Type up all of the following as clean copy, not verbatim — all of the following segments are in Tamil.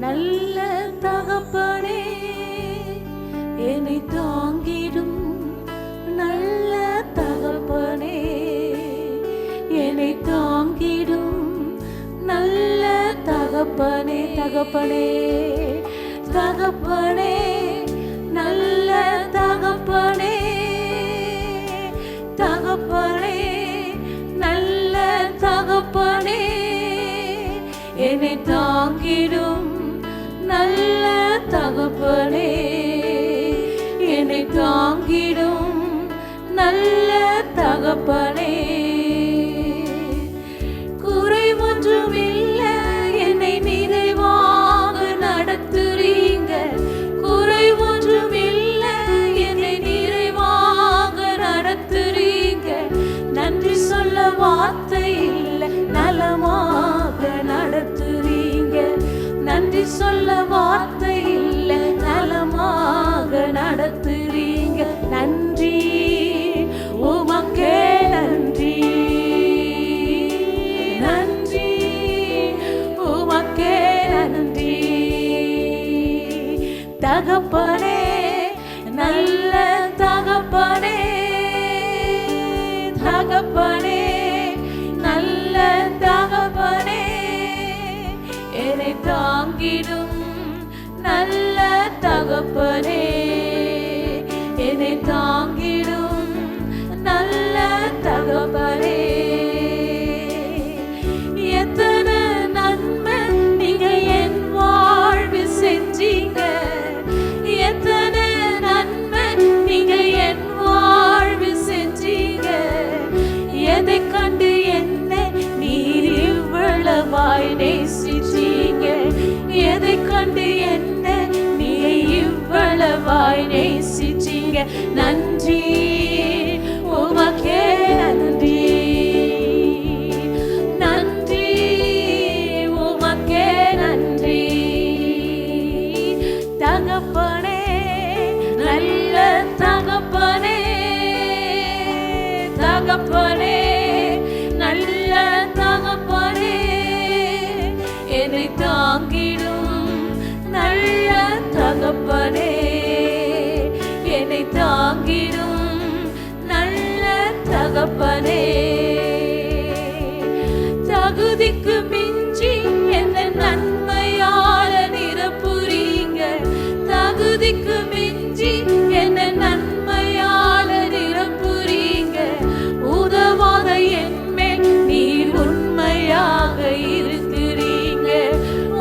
நல்ல தகப்பனே என்னை தாங்கிடும் நல்ல தகப்பனே என்னை தாங்கிடும் நல்ல தகப்பனே தகப்பனே தகப்பனே நல்ல தகப்பனே தகப்பனே நல்ல தகப்பனே என்னை தாங்கிடும் நல்ல தகப்பனே என்னை தாங்கிடும் நல்ல தகப்பனே குறை ஒன்றும் இல்லை என்னை நிறைவாக நடத்துறீங்க குறை ஒன்றும் இல்லை என்னை நிறைவாக நடத்துறீங்க நன்றி சொல்ல வார்த்தை இல்லை நலமாக நடத்துறீங்க நன்றி சொல்ல வார்த்தை இல்லை நலமாக நடத்துறீங்க நன்றி உமக்கே நன்றி நன்றி உமக்கே நன்றி தகப்பனே நல்ல தகப்பனே தகப்பனே நல்ல தகப்பனே என்னை தாங்கிடும் நல்ல தகப்பனே என்னை தாங்கிடும் நல்ல தகப்பனே எத்தனை நன்மை நீங்க என் வாழ்வில் செஞ்சீங்க எத்தனை நன்மை நீங்க என் வாழ்வில் செஞ்சீங்க எதை கண்டு என்னை நீர் இவ்வளவாய் நேசிச்சீங்க எதை கண்டு என்னை நீ இவ்வளவாய் நேசிச்சீங்க நன்றி உமக்கே நன்றி நன்றி உமக்கே நன்றி தகப்பனே நல்ல தகப்பனே தகப்பனே நல்ல தகப்பனே என்னை தாங்கிடும் நல்ல தகப்பனே என்னை தாங்கிடும் நல்ல தகப்பனே தகுதிக்கு மிஞ்சி என்ன நன்மையால நிரப்புறீங்க தகுதிக்கு மிஞ்சி என்ன நன்மையால நிரப்புறீங்க உதவாத என்மேல் நீர் உண்மையாக இருக்கிறீங்க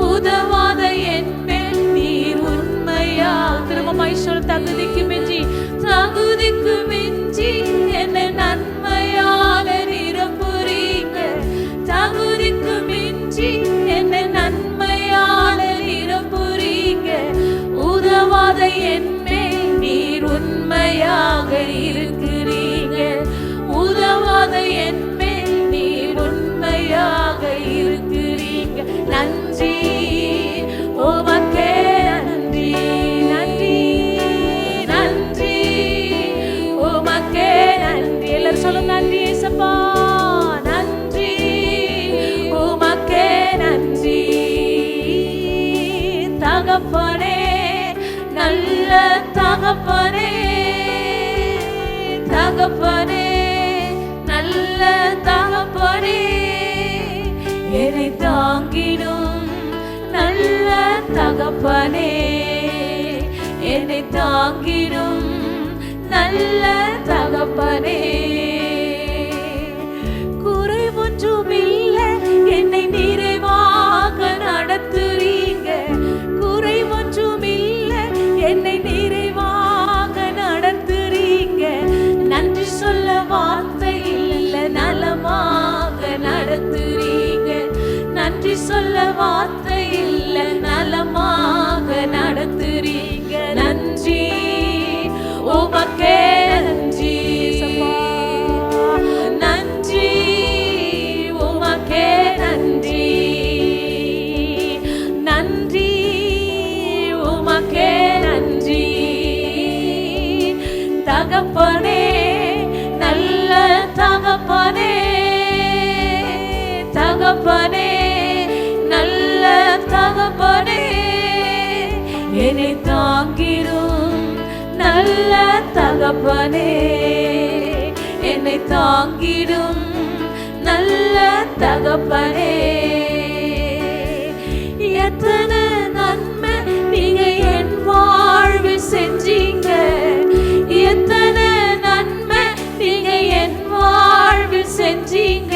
உதவாத என்மேல் நீர் உண்மையாக திரும்பமாய் சொல் தகுதிக்கு மிஞ்சி தகுதிக்கு மிஞ்சி என்ன நன்மையால நிரப்புறீங்க தகுதிக்கு மிஞ்சி என்ன நன்மையால நிரப்புறீங்க உதவாத என்மேல் நீர் உண்மையாக இருக்கிறீங்க உதவாத என்மேல் நீர் உண்மையாக இருக்கிறீங்க நன்றி உமக்கே நன்றி நன்றி நன்றி உமக்கே நன்றி எல்லாரும் சொல்லுங்க நன்றி ஏசப்பா நன்றி உமக்கே நன்றி தகப்பனே நல்ல தகப்பனே தகப்பனே நல்ல தகப்பனே என்னை தாங்கிடும் நல்ல தகப்பனே என்னை தாங்கிடும் நல்ல தகப்பனே குறை ஒன்றும் இல்லை என்னை நிறைவாக நடத்துறீங்க குறை ஒன்றும் இல்லை என்னை நிறைவாக நடத்துறீங்க நன்றி சொல்ல வார்த்தை இல்லை நலமாக நடத்துறீங்க நன்றி சொல்ல வார்த்தை இல்லை நலமாக நடத்துறீங்க நன்றி உமக்கே நன்றி நன்றி உமக்கே நன்றி நன்றி உமக்கே நன்றி தகப்பனே நல்ல தகப்பனே தகப்பனே நல்ல தகப்பனே, என்னை தாங்கிடும் நல்ல தகப்பனே. எத்தனை நன்மை நீங்க என் வாழ்வில் செஞ்சீங்க, எத்தனை நன்மை நீங்க என் வாழ்வில் செஞ்சீங்க.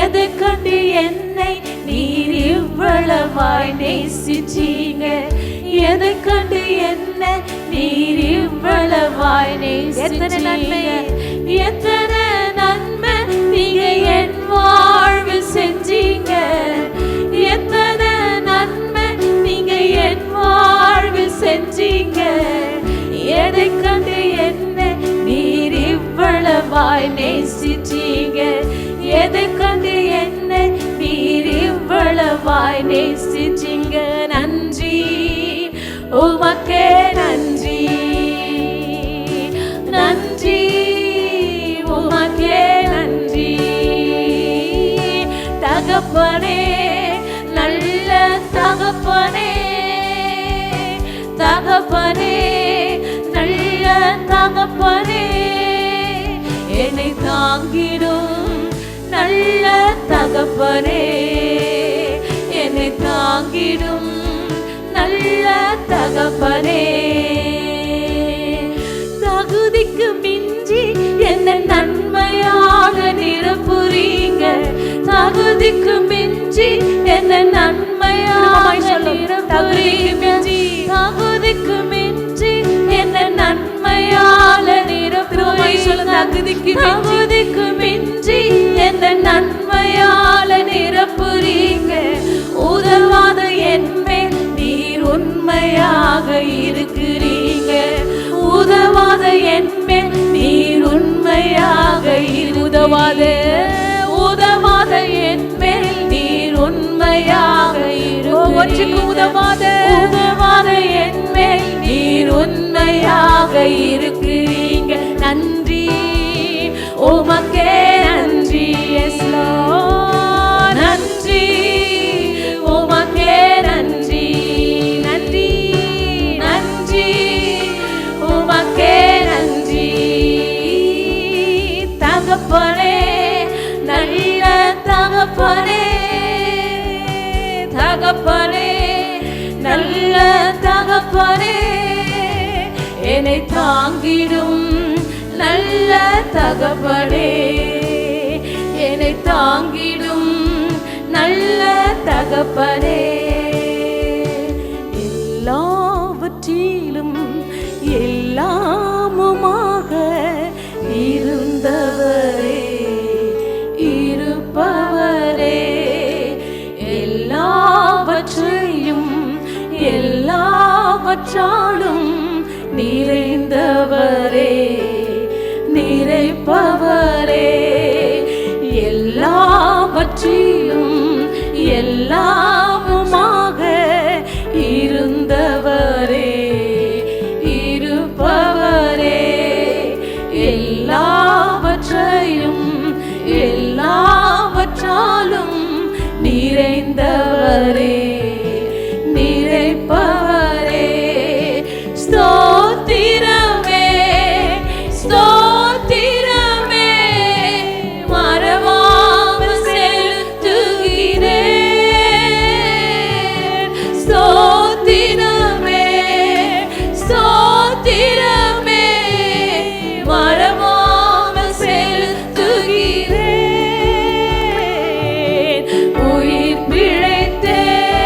எதை கண்டு என்னை நீர் இவ்வளவாய் நேசிச்சீங்க, எதை கண்டு என்னை நீர் இவ்வளவாய் நேசிச்சீங்க. எத்தனை நன்மை நீங்க என் வாழ்வில் செஞ்சீங்க, எத்தனை நன்மை நீங்க என் வாழ்வில் செஞ்சீங்க. எதை கண்டு என்னை நீர் இவ்வளவாய் நேசிச்சீங்க, எதை கண்டு என்னை நீர் இவ்வளவாய் நேசிச்சீங்க. நன்றி உமக்கே நன்றி, நன்றி உமக்கே நன்றி. தகப்பனே, நல்ல தகப்பனே, தகப்பனே, நல்ல தகப்பனே, என்னை தாங்கிடும் நல்ல தகப்பனே, என்னை தாங்கிடும் நல்ல தகப்பனே. தகுதிக்கு மிஞ்சி என்ன நன்மையாக நிரப்புறீங்க, தகுதிக்கு மிஞ்சி என்ன நன்மையாக நிரப்புறீங்க, தகுதிக்கு மிஞ்சி என்ன நன்மையால நிரப்புறீங்க, தகுதிக்கு மிஞ்சி என்ன நன்மையால நிரப்புறீங்க. உதவாத என் மேல் நீர் உண்மையாக இருக்கிறீங்க, உதவாத என் மேல் நீர் உண்மையாக உதவாத உதவாத என் மேல் நீர் உண்மையாக ஒவ்வொன்றுக்கு உதவாத உதவாத என் மேல் நீர் உண்மையாக இருக்கிறீங்க. நன்றி உமக்கே நன்றி, எஸ் லார்ட், நன்றி உமக்கே நன்றி, நன்றி நன்றி உமக்கே நன்றி. தகப்பனே, நல்ல தகப்பனே, தகப்பனே, நல்ல தகப்பனே, என்னை தாங்கிடும் நல்ல தகப்பனே, என்னை தாங்கிடும் நல்ல தகப்பனே. எல்லாவற்றிலும் எல்லாமுமாக இருந்தவரே, இருப்பவரே, எல்லாவற்றையும் எல்லாவற்றாலும் நிறைந்தவரே, நிறைப்பவரே, எல்லாவற்றிலும் எல்லாமுமாக இருந்தவரே, இருப்பவரே, எல்லாவற்றையும் எல்லாவற்றாலும் நிறைந்தவரே, நிறைப்பவரே. ஸ்தோத்திரமே, ஸ்தோத்திரமே, மறவாமல் செலுத்துகிறேன். ஸ்தோத்திரமே, ஸ்தோத்திரமே, மறவாமல் செலுத்துகிறேன். உயிர் பிழைத்தேன்,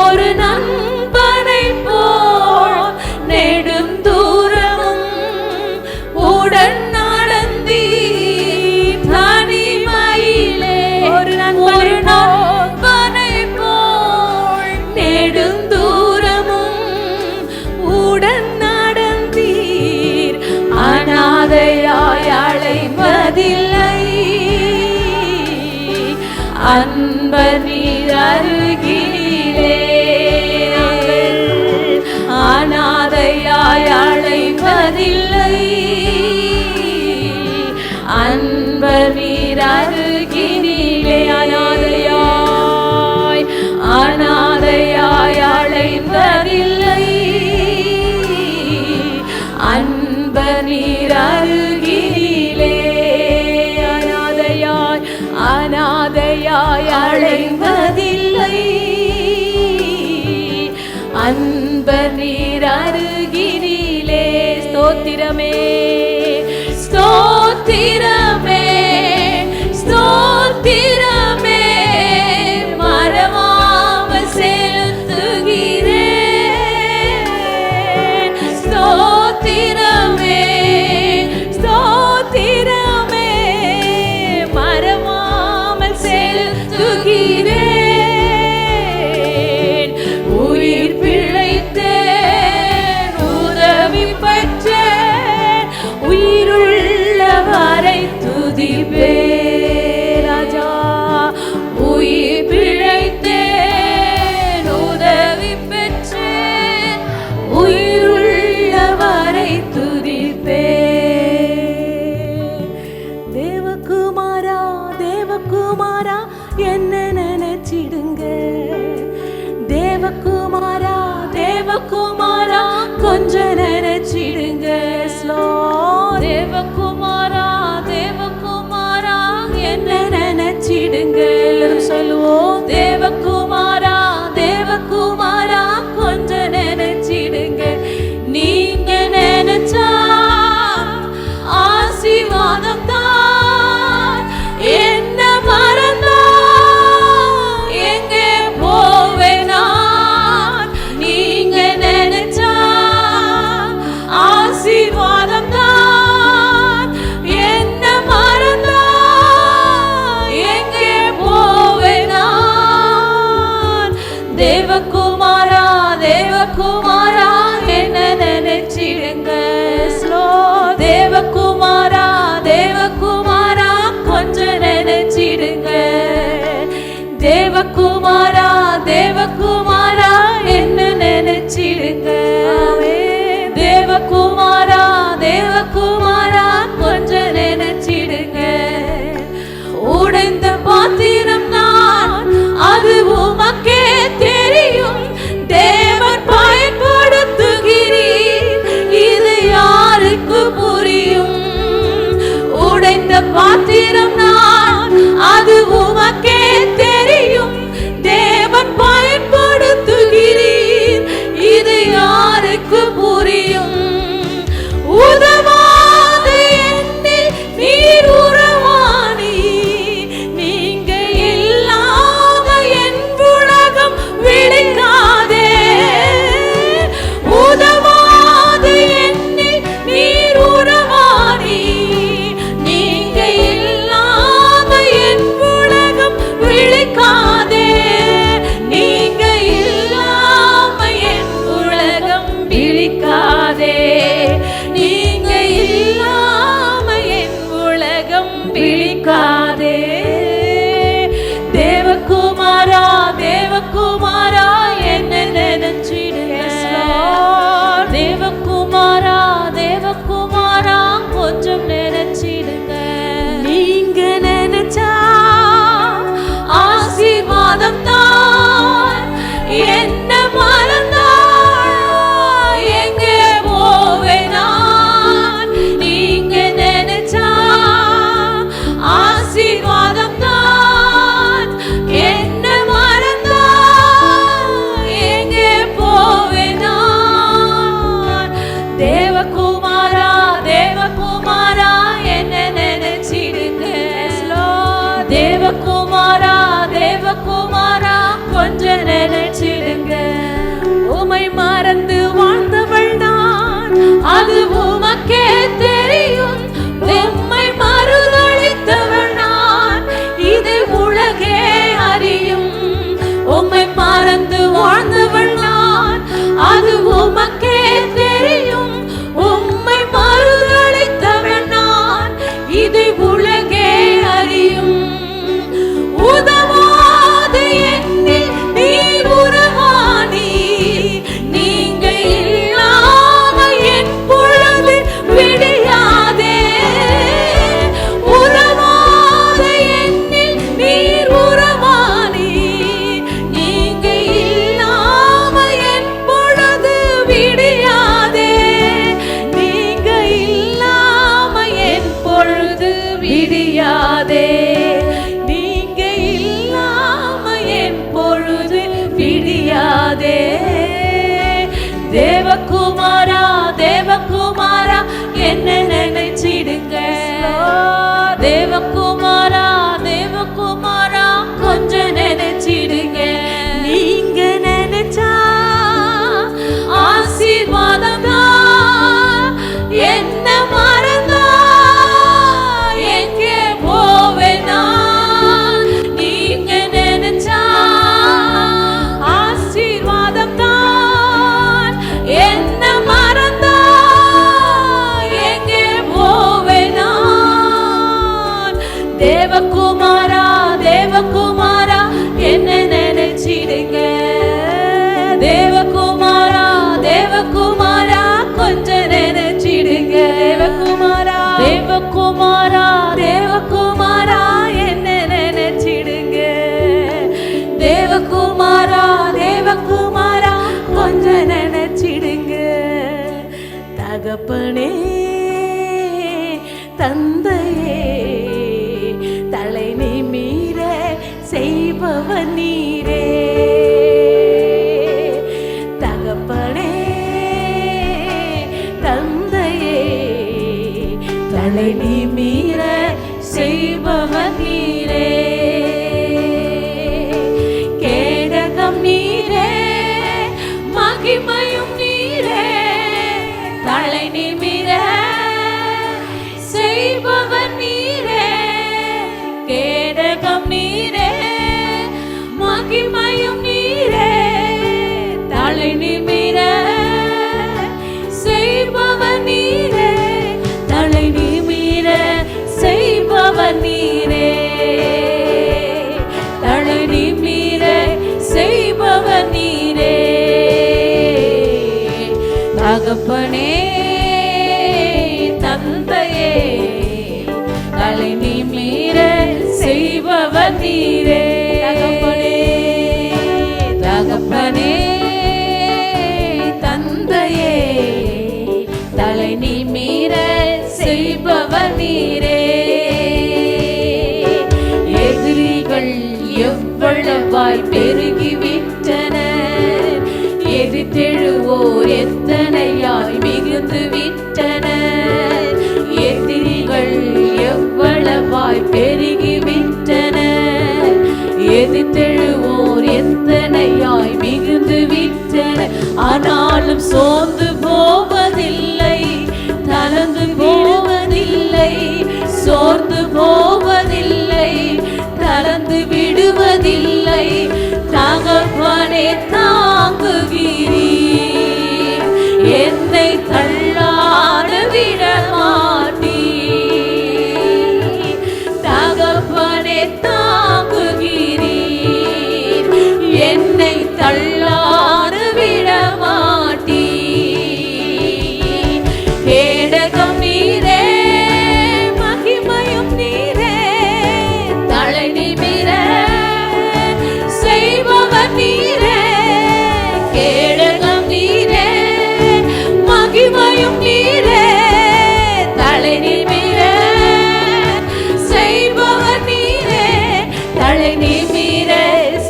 ஒரு நண்பனை போல் நெடுந்தூரமும் உடன் நடந்தீ தனிமையிலே. ஒரு நண்பனை போல் நெடுந்தூரமும் உடன் நடந்தீர். அநாதையாய் அழைப்பதில்லை, அன்பர் நீர் அருகிலே. அநாதையாய் அழைப்பதில்லை, அன்பர் நீர் அருகிலே. அநாதையாய் அழைப்பதில்லை, அன்பர் நீர் அருகிலே. அநாதையாய் அழைப்பதில்லை, அன்பர் நீர் அருகினிலே. ஸ்தோத்திரமே ஸ்தோத்திரமே ஸ்தோத்திரமே, மறவாமல் செலுத்துகிறேன். ஸ்தோத்திரமே ஸ்தோத்திரமே, மறவாமல் செலுத்துகிறேன். உயிர் பிழைத்தேன், உதவி பெற்றேன், உயிருள்ளவரை துதிப்பேன். ராஜா உயிர் பிழைத்தேன், உதவி பெற்றேன், உயிருள்ளவரை துதிப்பேன். தேவகுமாரா தேவகுமாரா என்ன நினைச்சிடுங்க. தேவகுமாரா தேவகுமாரா கொஞ்சம் நினைச்சிடுங்க. ஸ்லோ தேவகுமாரா தேவகுமாரா என்ன நினைச்சிடுங்க. எல்லாரும் சொல்லுவோம். தேவகுமாரா தேவகுமாரா கொஞ்சம் நினைச்சிடுங்க. நீங்க நினைச்சா ஆசீர்வாதம் தான். என்ன மறந்தா எங்கே போவேனா. நீங்க நினைச்சா ஆசீர்வாதம் தான். என்ன மறந்தா எங்கே போவேனா. தேவகுமாரா தேவகுமாரா என்ன நினைச்சிடுங்க. ஸ்லோ தேவகுமாரா தேவகுமாரா கொஞ்சம் நினைச்சிடுங்க. தேவகுமாரா தேவகுமாரா என்ன நினைச்சிடுங்க. தேவகுமாரா தேவகுமாரா கொஞ்சம் நினைச்சிடுங்க. உடைந்த பாத்திரம் நான், அது உமக்கே தெரியும். தேவன் பயன்படுத்துகிறீர், இது யாருக்கு புரியும். உடைந்த பாத்திரம் நான், அது உமக்கே தெரியும். தேவன் பயன்படுத்துகிறீர், இது யாருக்கு புரியும். உதவாத என்னில் நீர் உறவானி, நீங்க இல்லாத என் உலகம் விழிக்காதே. உதவாத என்னில் நீர் உறவானி, நீங்க இல்லாத என் உலகம் விழிக்காதே. நீங்க இல்லாம என் உலகம் விழிக்காதே. நீங்க இல்லாம என் உலகம் விழிக்காதே. தேவகுமாரா தேவகுமாரா என்ன நினைச்சிடுங்க. தேவகுமாரா தேவகுமாரா கொஞ்சம் நினைச்சிடுங்க. நீங்க நினைச்சா ஆசீர்வாதம் தான். என்ன மறந்தா எங்கே போவேனா. நீங்க நினைச்சா ஆசீர்வாதம் தான். என்ன மறந்தா எங்கே போவேனா. தேவகுமாரா தேவகுமாரா என்ன நினைச்சிடுங்க. தேவகுமாரா தேவகுமாரா கொஞ்சம் நினைச்சிடுங்க. தந்தையே, தலை நிமிர செய்பவர் நீரே. தகப்பனே தந்தையே, தலை நிமிர செய்பவர் நீரே. கேடகம் நீரே, மகிமையும் நீரே, தலை நிமிர செய்பவர் நீரே. கேடகம் நீரே, மகிமையும் நீரே, தலை நிமிர செய்பவர் நீரே. தலை நிமிர செய்பவர் நீரே. தலை நிமிர செய்பவர் நீரே. தகப்பனே தந்தையே, தலை நிமிர செய்பவர் நீரே. தகப்பனே தகப்பனே தந்தையே, தலை நிமிர செய்பவர் நீரே. எதிரிகள் எவ்வளவாய் பெருகிவிட்டனர், எதிர்த்தெழுவோர் எத்தனையாய் மிகுந்து விட்டனர். எதிரிகள் எவ்வளவாய் பெருகிவிட்டனர், எதிர்த்தெழுவோர் எத்தனையாய் மிகுந்து விட்டனர். ஆனாலும் சோர்ந்து போவதில்லை, தளர்ந்து போவதில்லை, சோர்ந்து போவதில்லை, தளர்ந்து விடுவதில்லை. தகப்பனே தாங்குகிறீர், என்னை தள்ளாட விட மாட்டீர். தகப்பனே தாங்குகிறீர், என்னை தள்ளாட விட மாட்டீர். கேடகம் நீரே, மகிமையும் நீரே, தலை நிமிர செய்பவர் நீரே. கேடகம் நீரே, மகிமையும் நீரே, தலை நிமிர செய்பவர் நீரே. தலை நிமிர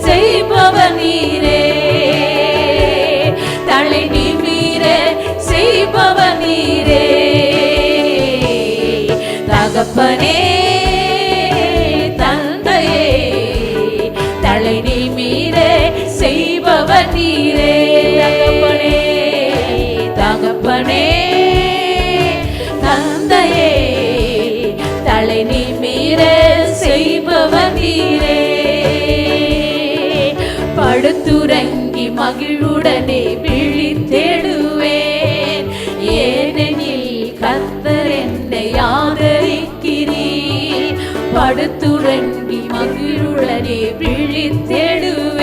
செய்பவர் நீரே. தலை நிமிர செய்பவர் நீரே. தகப்பனே தந்தையே, தலை நிமிர செய்பவர் நீரே. தகப்பனே தகப்பனே தந்தையே, தலை நிமிர செய்பவர் நீரே. படுத்துறங்கி மகிழுடனே விழித்தெழுவேன், ஏனெனில் கர்த்தர் என்னை ஆதரிக்கிறீர். படுத்துறங்கி மகிழுடனே விழித்தெழுவேன்,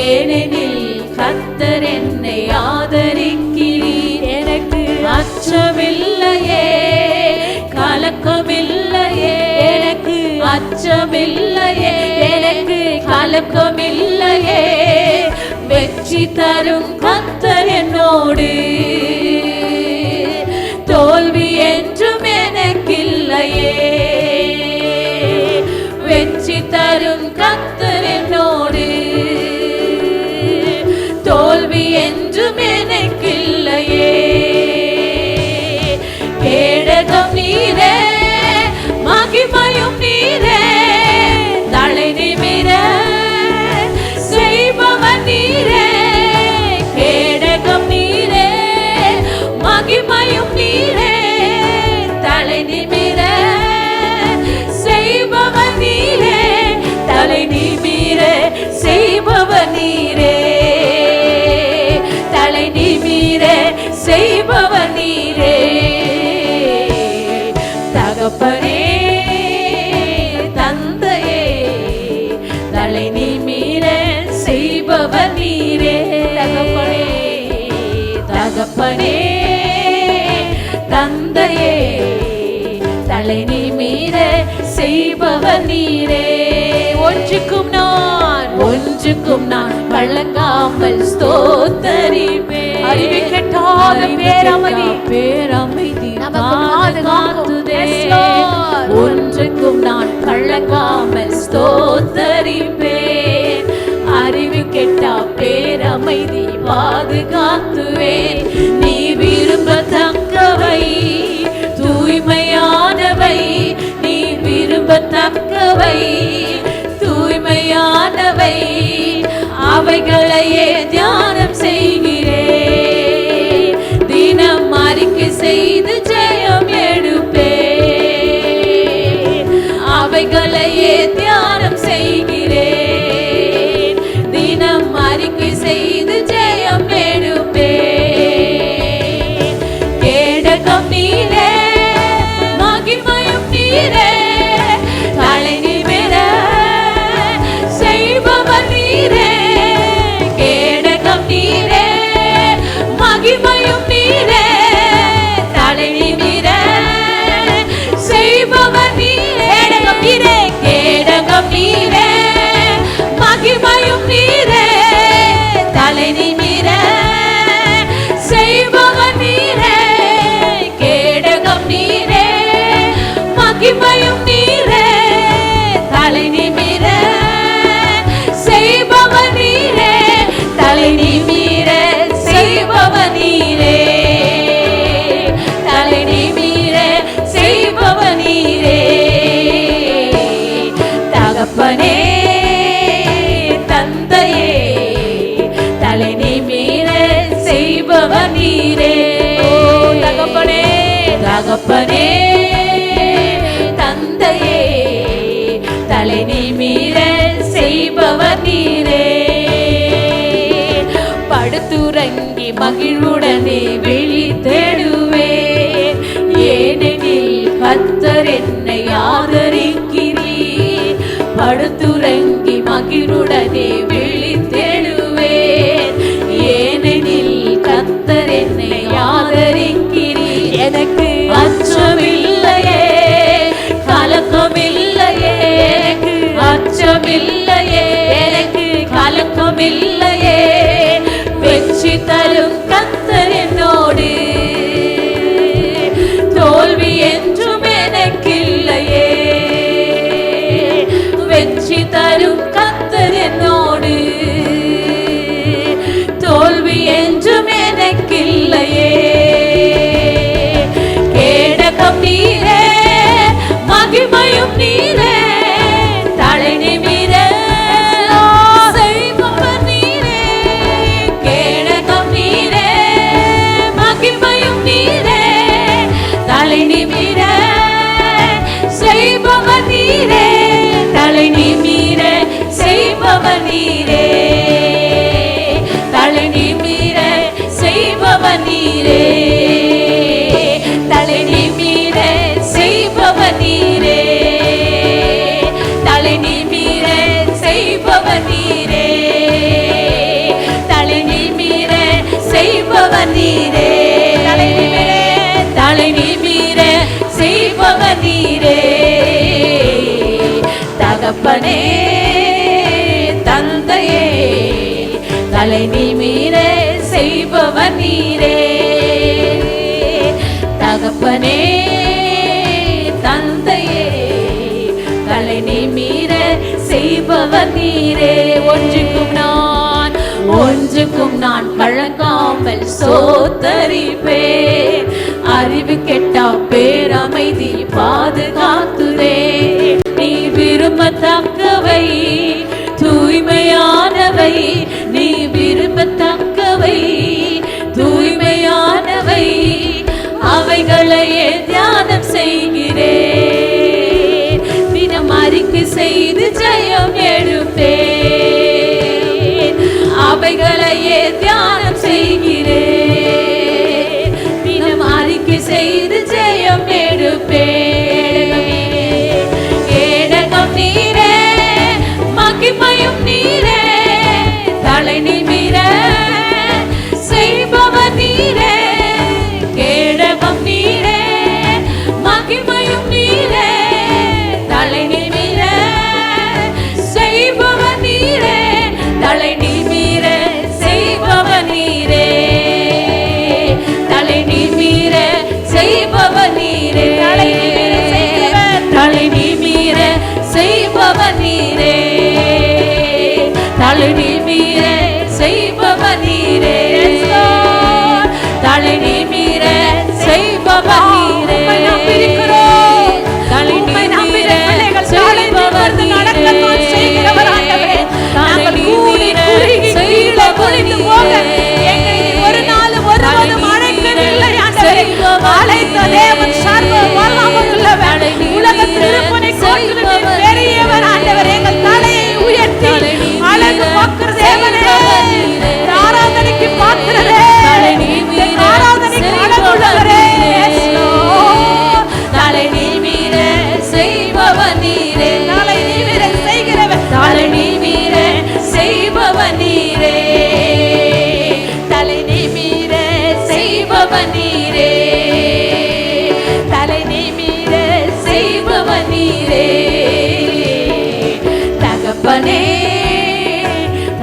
ஏனெனில் கர்த்தர் என்னை ஆதரிக்கிறீர். எனக்கு அச்சமில்லையே, கலக்கமில்லையே, எனக்கு அச்சமில்லையே, எனக்கு கலக்கமில்லையே. வெற்றி தரும் கர்த்தர் என்னோடு, தோல்வி என்றும் எனக்கில்லையே. வெற்றி தரும் கர்த்தர் என்னோடு, தோல்வி என்றும் எனக்கில்லையே. கேடகம் நீரே, மகிமையும் நீரே, தலை நிமிர செய்பவர் நீரே. கேடகம் நீரே, மகிமையும் நீரே, தலை நிமிர செய்பவர் நீரே. தலை நிமிர செய்பவர் நீரே. தலை நிமிர செய்பவர் நீரே. தகப்பனே தந்தையே, தலை நிமிர செய்பவர் நீரே. தகப்பனே தகப்பனே தந்தையே, தலை நிமிர செய்பவர் நீரே. ஒன்றுக்கும் நான் வழங்காமல் ஸ்தோத்தரிப்பேன். அறிவு கெட்டாத பேரமைதி நமக்கு பாதுகாத்து ஒன்றுக்கும் நான் கலங்காமல் ஸ்தோத்தரிப்பேன். அறிவு கெட்டா பேரமைதி பாதுகாத்துவேன். நீ விரும்பத்தக்கவை தூய்மையானவை, நீ விரும்பத்தக்கவை தூய்மையானவை, அவைகளையே தியானம் செய்கிறேன். தினம் அறிக்கை செய்து ஜெயம் எடுப்பேன். அவைகளையே தியானம் செய்கிறேன். தினம் அறிக்கை செய்து ஜெயம் எடுப்பேன். கேடகம் நீரே, மகிமையும் நீரே, தலை நிமிர செய்பவர் நீரே. கேடகம் நீரே, மகிமையும் நீரே, தலை நிமிர செய்பவர் நீரே. கேடகம் நீரே, மகிமையும் நீரே, தலை நிமிர செய்பவர் நீரே. கேடகம் நீரே, மகிமையும் நீரே, தலை நிமிர செய்பவர் நீரே. தலை நிமிர செய்பவர் நீரே, தலை நிமிர செய்பவர் நீரே. தகப்பனே தந்தையே, தலை நிமிர செய்பவர் நீரே. தகப்பனே தகப்பனே தந்தையே, தலை நிமிர செய்பவர் நீரே. படுத்துறங்கி மகிழ்வுடனே விழி தேடுவேன். ஏனெனில் கர்த்தர் என்னை ஆதரிக்கிறீர். படுத்துறங்கி மகிழ்வுடனே விழி தேடுவேன். ஏனெனில் கர்த்தர் என்னை ஆதரிக்கிறீர். எனக்கு அச்சமில்லையே, கலக்கமில்லையே, எனக்கு அச்சமில்லையே, எனக்கு கலக்கமில்லையே. வெற்றி தரும் கர்த்தர் என்னோடு, தோல்வி என்றும் எனக்கில்லையே. வெற்றி தரும் கர்த்தர் என்னோடு, தோல்வி என்றும் எனக்கில்லையே. கேடகம் நீரே, மகிமையும் நீரே, தலை நிமிர செய்பவர் நீரே. கேடகம் நீரே, மகிமையும் நீரே, தலை நிமிர செய்பவர் நீரே. தலை நிமிர செய்பவர் நீரே, தலை நிமிர செய்பவர் நீரே. தலை நிமிர செய்பவர் நீரே, தலை நிமிர செய்பவர் நீரே. தலை நிமிர செய்பவர் நீரே, தலை நிமிர செய்பவர் நீரே. தகப்பனே தந்தையே, தலை நிமிர செய்பவர் நீரே. தகப்பனே தந்தையே, தலை நிமிர செய்பவர் நீரே. ஒன்றுக்கும் நான் கலங்காமல் ஸ்தோத்தரிப்பேன். அறிவு கெட்டா பேரமைதி பாதுகாத்துதே. நீ விரும்பத்தக்கவை தூய்மையானவை, நீ விரும்பத்தக்கவை தூய்மையானவை, அவைகளையே தியானம் செய்கிறேன். தினம் அறிக்கை செய்து ஜெயம் எடுப்பேன். அவைகளையே தியானம் செய்கிறேன். தினம் அறிக்கை செய்து ஜெயம் எடுப்பேன். கேடகம் நீரே, மகிமையும் நீரே, தலை நிமிர செய்பவர் நீரே. கேடகம் நீரே, மகிமையும் நீரே, தலை நிமிர செய்பவர் நீரே, தலை நிமிர செய்பவர் நீரே, தலை நிமிர செய்பவர் நீரே, தலை நிமிர செய்பவர் நீரே, செய்கிறவர் ஆண்டவரே. நாங்கள் கூடி குறுகி கீழே குனிந்து போக எங்களை ஒரு நாள் ஒருவரும் அழைக்கவில்லை ஆண்டவரே. அழைத்த தேவன் சர்வ வல்லமை உள்ளவர், உலக திருப்பனை கோட்டிலும் பெரியவர் ஆண்டவரே. எங்கள் தலையை உயர்த்தி அழகு பார்க்கிற தேவனே, ஆராதனைக்கு பார்க்கிறதே, ஆராதனைக்கு அழகுள்ளவரே, தலை நிமிர செய்பவர் நீரே, தலை நிமிர செய்கிறவர், தலை நிமிர செய்பவர் நீரே, தலை நிமிர செய்பவர் நீரே, தலை நிமிர செய்பவர் நீரே, தகப்பனே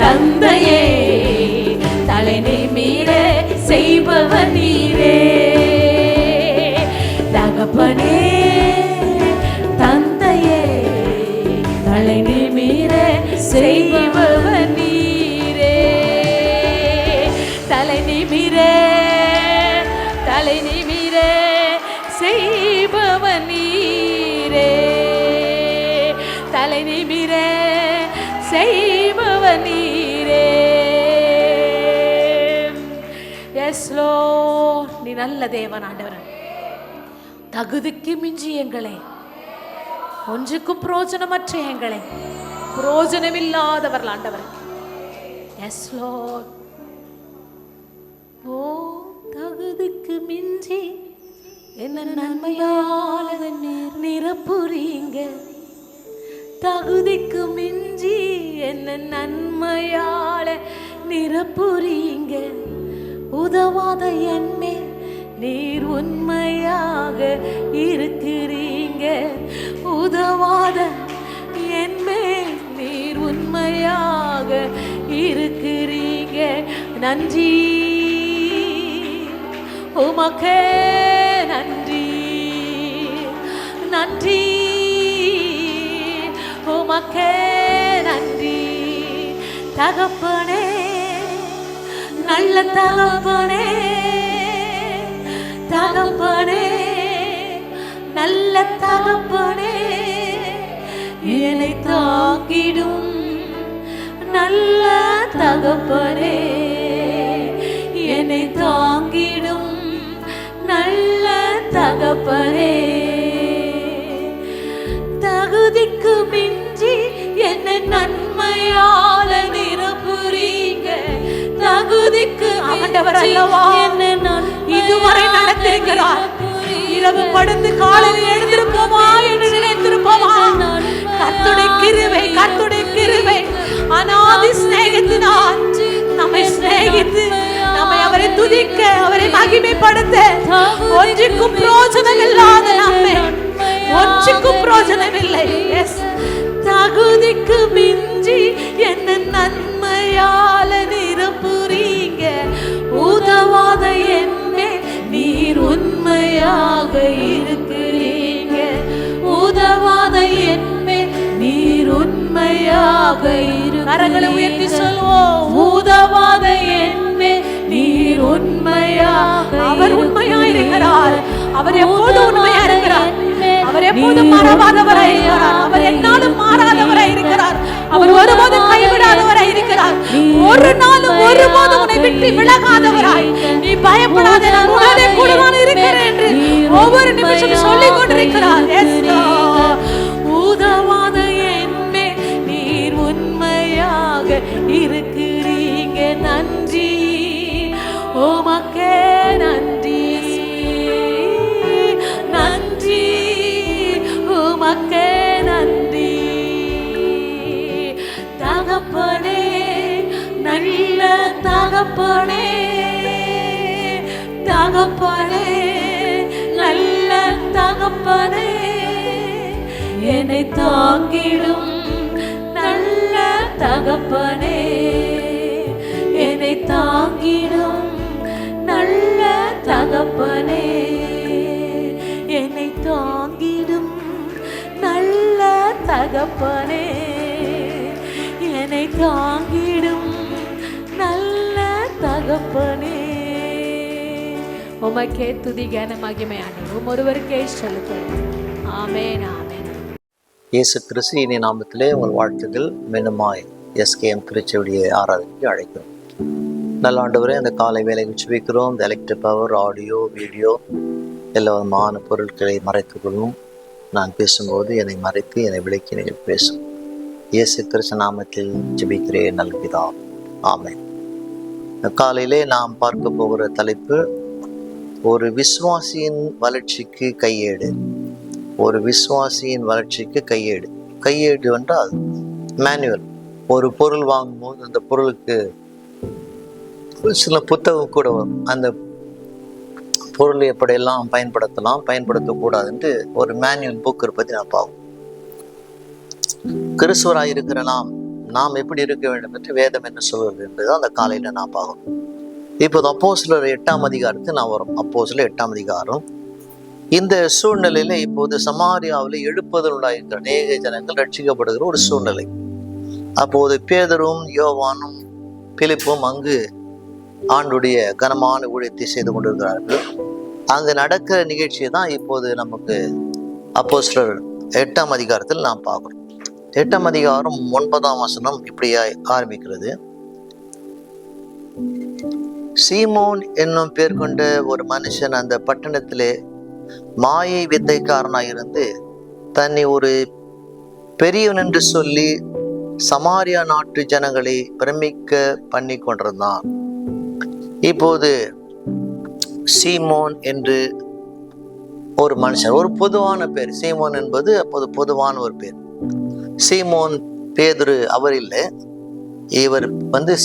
தந்தையே தலை நிமிர செய்பவர் நீரே, தகப்பனே தந்தையே தலை நிமிர செய்பவர் நீரே, தலை நிமிர தலை நிமிர செய்பவர் நீரே, தலை நிமிர செய்பவர் நீரே. எஸ் லார்ட், நீ நல்ல தேவன் ஆண்டவர். தகுதிக்கு மிஞ்சி எங்களை, ஒன்றுக்கும் பிரயோஜனமற்ற எங்களை, பிரயோஜனமில்லாதவர்கள் ஆண்டவர். S Lord. ஓ தகுதிக்கு மிஞ்சி என்ன நன்மையால நிரப்புறீங்க, தகுதிக்கு மிஞ்சி என்ன நன்மையால நிரப்புறீங்க, உதவாத என்மே நீர் உண்மையாக இருக்கிறீங்க, உதவாத என்மே நீர் உண்மையாக இருக்கிறீங்க. நன்றி உமக்கே நன்றி, நன்றி உமக்கே நன்றி. தகப்பனே நல்ல தகப்பனே, தகப்பனே நல்ல தகப்பனே, என்னை தாங்கிடும் நல்ல தகப்பனே, என்னை தாங்கிடும் நல்ல தகப்பனே, தகுதிக்கு மிஞ்சி என்னை நன்மையால நிரப்புறீங்க, தகுதிக்கு ஆண்டவர் அல்லவா இதுவரை நடத்திருக்கிறார். இரவு படுத்து காலையில் எழுந்திருப்போமா என்று நினைத்திருப்போமா? கர்த்தருடைய கிருபை, கர்த்தருடைய கிருபை அநாதி சிநேகத்தினால் நம்மை சிநேகித்து நம்மை அவரை துதிக்க, அவரை மகிமைப்படுத்த, ஒன்றுக்கும் பிரயோஜனம் இல்லாத நம்மை ஒன்றுக்கும் பிரயோஜனம் இல்லை. தகுதிக்கு மிஞ்சி என்ன நன்மையால நிரப்புறீங்க, உதவாத என்னை நீர் உண்மையாக இருக்கிறீங்க, உதவாத என்னை நீர் உண்மையாக இரு. கரங்களை உயர்த்தி சொல்வோம். உதவாத என்னை நீர் உண்மையாக, அவர் உண்மையா இருக்கிறார், அவர் எப்போது உண்மையா இருக்கிறார், அவர் எப்போதும் மாறாதவராய் இருக்கிறார், அவர் என்னாலும் மாறாதவராய் இருக்கிறார், அவர் ஒருபோதும் கைவிடாதவராய் இருக்கிறார், ஒரு நாளும் ஒருபோதும் உன்னை விட்டு விலகாதவராய். நீ பயப்படாத, நான் உடனே கூடவான் இருக்கிறேன் என்று ஒவ்வொரு நிமிஷம் சொல்லிக் கொண்டிருக்கிறார். உதவாத என்னை நீர் உண்மையாக இருக்கிறீங்க. நன்றி உமக்கே நன்றி, நன்றி உமக்கே நன்றி. தகப்பனே நல்ல தகப்பனே, தகப்பனே நல்ல தகப்பனே, என்னை தாங்கிடும் நல்ல தகப்பனே, என்னை தாங்கிடும் நல்ல தகப்பனே, என்னை தாங்கிடும் நல்ல தகப்பனே. தகப்பனே, என்னை தாங்கிடும் நல்ல தகப்பனே. உமக்கே துதி கன மகிமையான ஒருவருக்கே செலுத்தும். ஆமென், ஆமென். இயேசு கிறிஸ்து இனி நாமத்திலே உங்கள் வாழ்த்துக்கள். மெனுமாய் எஸ்கேஎம் திருச்செவிலியை ஆராதனைக்கு அழைக்கிறோம். நல்ல ஆண்டவரே, அந்த காலை வேலைக்கு சுபிக்கிறோம். இந்த எலக்ட்ரிக் பவர், ஆடியோ, வீடியோ எல்லா விதமான பொருட்களை மறைத்துக் கொள்ளும். நான் பேசும்போது என்னை மறைத்து என்னை விளக்கி நீங்கள் பேசும். இயேசு கிறிஸ்து நாமத்தில் ஜெபிக்கிறேன் நல்ல பிதா, ஆமென். காலையிலே நாம் பார்க்க போகிற தலைப்பு, ஒரு விசுவாசியின் வளர்ச்சிக்கு கையேடு. ஒரு விசுவாசியின் வளர்ச்சிக்கு கையேடு. கையேடு என்றால் மேனுவல். ஒரு பொருள் வாங்கும்போது அந்த பொருளுக்கு சில புத்தகம் கூட வரும். அந்த பொருளை எப்படியெல்லாம் பயன்படுத்தலாம், பயன்படுத்தக்கூடாதுன்ட்டு ஒரு மேனுவல் புக் இருப்பதை நான் பார்ப்போம். கிறிஸ்துவராக இருக்கிற நாம் எப்படி இருக்க வேண்டும் என்று வேதம் என்ன சொல்வது என்பது அந்த காலையில நான் பார்க்கணும். இப்போது அப்போஸ்தலர் 8ஆம் அதிகாரத்துக்கு நான் வரும். அப்போஸ்தலர் 8ஆம் அதிகாரம். இந்த சூழ்நிலையில இப்போது சமாரியாவில் எழுப்புதல் உண்டாயிருக்கிற அநேக ஜனங்கள் ரட்சிக்கப்படுகிற ஒரு சூழ்நிலை. அப்போது பேதரும் யோவானும் பிலிப்பும் அங்கு ஆண்டுடைய கனமான ஊழியத்தை செய்து கொண்டிருக்கிறார்கள். அங்கு நடக்கிற நிகழ்ச்சியை தான் இப்போது நமக்கு அப்போஸ்தலர் 8ஆம் அதிகாரத்தில் நாம் பார்க்கிறோம். 8ஆம் அதிகாரம் 9ஆம் வசனம் இப்படியா ஆரம்பிக்கிறது. சீமோன் என்னும் பேர் கொண்ட ஒரு மனுஷன் அந்த பட்டணத்திலே மாயை வித்தைக்காரனாயிருந்து தன்னை ஒரு பெரியவன் என்று சொல்லி சமாரியா நாட்டு ஜனங்களை பிரமிக்க பண்ணி கொண்டிருந்தான். இப்போது சீமோன் என்று ஒரு மனுஷன், ஒரு பொதுவான பேர். சீமோன் என்பது அப்போது பொதுவான ஒரு பேர். சீமோன் பேதுரு அவர் இல்லை, இவர்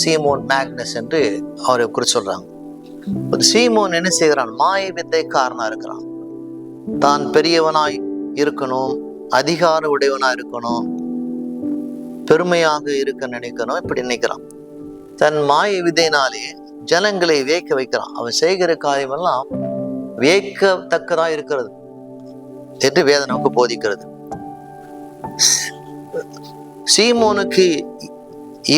சீமோன் மேக்னஸ் என்று அவரை குறித்து சொல்றாங்க. சீமோன் என்ன செய்கிறான்? மாய வித்தைக்காரனா இருக்கிறான். தான் பெரியவனாய் இருக்கணும், அதிகார உடையவனா இருக்கணும், பெருமையாக இருக்க நினைக்கணும், இப்படி நினைக்கிறான். தன் மாய விதையினாலே ஜனங்களை வியக்க வைக்கிறான். அவன் செய்கிற காரியமெல்லாம் வியக்கத்தக்கதா இருக்கிறது என்று வேதம் நமக்கு போதிக்கிறது. சீமோனுக்கு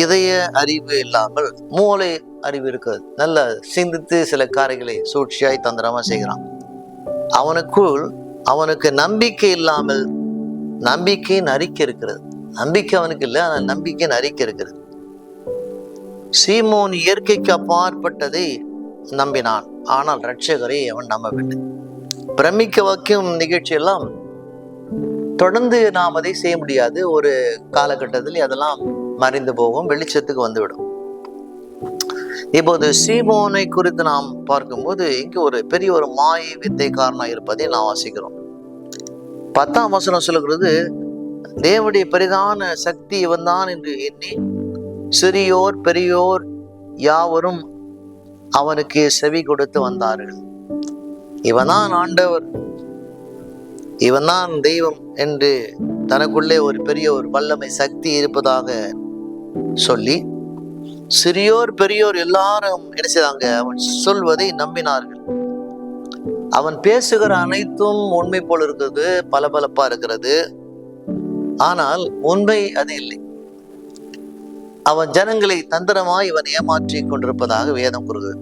இதய அறிவு இல்லாமல் மூளை அறிவு இருக்கிறது. நல்ல சிந்தித்து சில காரியங்களை சூழ்ச்சியாய் தந்திரமா செய்கிறான். அவனுக்கு நம்பிக்கை இல்லாமல் நம்பிக்கையின் அறிக்கை இருக்கிறது. நம்பிக்கை அவனுக்கு இல்லை, ஆனால் நம்பிக்கையின் அறிக்கை இருக்கிறது. சீமோன் இயற்கைக்கு அப்பாற்பட்டதை நம்பினான், ஆனால் இரட்சகரை அவன் நம்பவில்லை. பிரமிக்க வைக்கும் நிகழ்ச்சியெல்லாம் தொடர்ந்து நாம் அதை செய்ய முடியாது. ஒரு காலகட்டத்தில் அதெல்லாம் மறைந்து போகும், வெளிச்சத்துக்கு வந்துவிடும். இப்போது சீமோனை குறித்து நாம் பார்க்கும்போது இங்கு ஒரு பெரிய ஒரு மாய வித்தைக்காரனா இருப்பதை நாம் வாசிக்கிறோம். 10ஆம் வசனம் சொல்லுகிறது, தேவனுடைய பெரிதான சக்தி இவன் தான் என்று எண்ணி சிறியோர் பெரியோர் யாவரும் அவனுக்கு செவி கொடுத்து வந்தார்கள். இவன்தான் ஆண்டவர், இவன்தான் தெய்வம் என்று தனக்குள்ளே ஒரு பெரிய ஒரு வல்லமை சக்தி இருப்பதாக சொல்லி சிறியோர் பெரியோர் எல்லாரும் என்ன செய்தாங்க? அவன் சொல்வதை நம்பினார்கள். அவன் பேசுகிற அனைத்தும் உண்மை போல் இருக்கிறது, பளபளப்பா இருக்கிறது, ஆனால் உண்மை அது இல்லை. அவன் ஜனங்களை தந்திரமாய் இவன் ஏமாற்றி கொண்டிருப்பதாக வேதம் கூறுகிறது.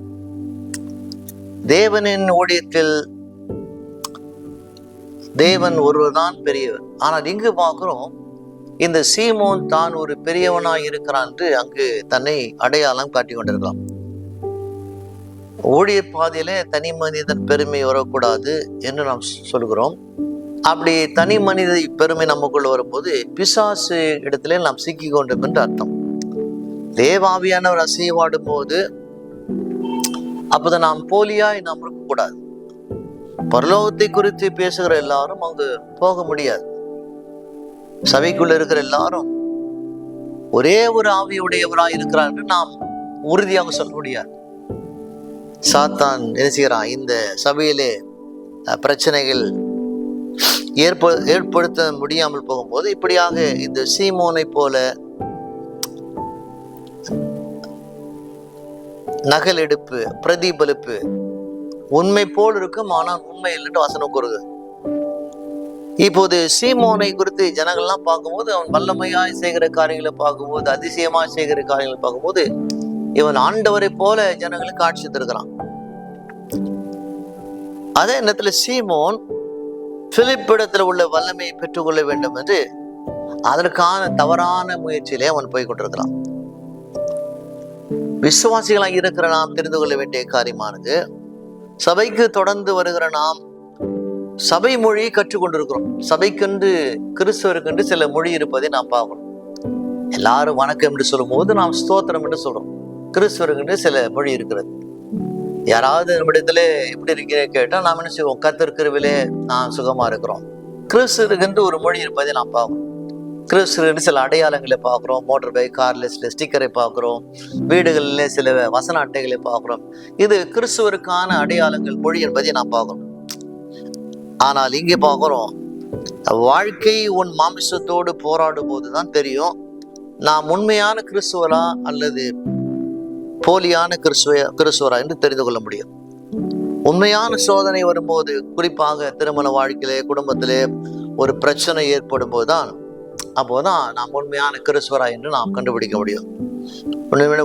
தேவனின் ஊழியத்தில் தேவன் ஒருவர்தான் பெரியவர். ஆனால் இங்கு பார்க்கிறோம், இந்த சீமோன் தான் ஒரு பெரியவனாய் இருக்கிறான் என்று அங்கு தன்னை அடையாளம் காட்டி கொண்டிருக்கலாம். ஊழிய பாதையிலே தனி மனிதன் பெருமை வரக்கூடாது என்று நாம் சொல்கிறோம். அப்படி தனி மனித பெருமை நமக்குள்ள வரும்போது பிசாசு இடத்திலே நாம் சிக்கி கொண்டோம் என்று அர்த்தம். தேவாவியானவர் அசைவாடும் போது அப்போது நாம் போலியாய் நாம் இருக்கக்கூடாது. பரலோகத்தை குறித்து பேசுகிற எல்லாரும் அங்கு போக முடியாது. சபைக்குள்ள இருக்கிற எல்லாரும் ஒரே ஒரு ஆவியுடையவராய் இருக்கிறார் என்று நாம் உறுதியாக சொல்ல முடியாது. சாத்தான் என்ன செய்கிறான்? இந்த சபையிலே பிரச்சனைகள் ஏற்படுத்த முடியாமல் போகும்போது இப்படியாக இந்த சீமோனை போல நகலெடுப்பு, பிரதிபலிப்பு உண்மை போல் இருக்கும், ஆனால் உண்மை இல்லைன்னு வசனம் கூறுது. இப்போது சீமோனை குறித்து ஜனங்கள்லாம் பார்க்கும்போது அவன் வல்லமையாய் செய்கிற காரியங்களை பார்க்கும்போது, அதிசயமாய் செய்கிற காரியங்களை பார்க்கும்போது, இவன் ஆண்டவரை போல ஜனங்களுக்கு காட்சி தருகிறான். அதே நேரத்துல சீமோன் பிலிப்பிடத்துல உள்ள வல்லமையை பெற்றுக்கொள்ள வேண்டும் என்று அதற்கான தவறான முயற்சியிலே அவன் போய் கொண்டிருக்கிறான். விசுவாசிகளாக இருக்கிற நாம் தெரிந்து கொள்ள வேண்டிய காரியமானது, சபைக்கு தொடர்ந்து வருகிற நாம் சபை மொழியை கற்றுக்கொண்டிருக்கிறோம். சபைக்கென்று, கிறிஸ்தவருக்கென்று சில மொழி இருப்பதை நாம் பார்க்கிறோம். எல்லாரும் வணக்கம் என்று சொல்லும் போது நாம் ஸ்தோத்திரம் என்று சொல்றோம். கிறிஸ்தவருக்கென்று சில மொழி இருக்கிறது. யாராவது நம்மிடத்துல எப்படி இருக்கிறேன் கேட்டா நாம் என்ன செய்வோம்? கர்த்தர் கிருபையிலே நான் சுகமா இருக்கிறோம். கிறிஸ்தவருக்கென்று ஒரு மொழி இருப்பதை நாம் பார்க்கிறோம். கிறிஸ்தவர்கள் சில அடையாளங்களை பார்க்குறோம். மோட்டர் பைக், கார்ல சில ஸ்டிக்கரை பார்க்குறோம். வீடுகளில் சில வசன அட்டைகளை பார்க்குறோம். இது கிறிஸ்துவருக்கான அடையாளங்கள், மொழி என்பதை நாம் பார்க்கிறோம். ஆனால் இங்கே பார்க்கிறோம், வாழ்க்கை உன் மாமிசத்தோடு போராடும் போதுதான் தெரியும் நாம் உண்மையான கிறிஸ்துவரா அல்லது போலியான கிறிஸ்துவரா என்று தெரிந்து கொள்ள முடியும். உண்மையான சோதனை வரும்போது, குறிப்பாக திருமண வாழ்க்கையிலே, குடும்பத்திலே ஒரு பிரச்சனை ஏற்படும் போதுதான், அப்போதான் நாம் உண்மையான கிறிஸ்துவரா என்று நாம் கண்டுபிடிக்க முடியும்.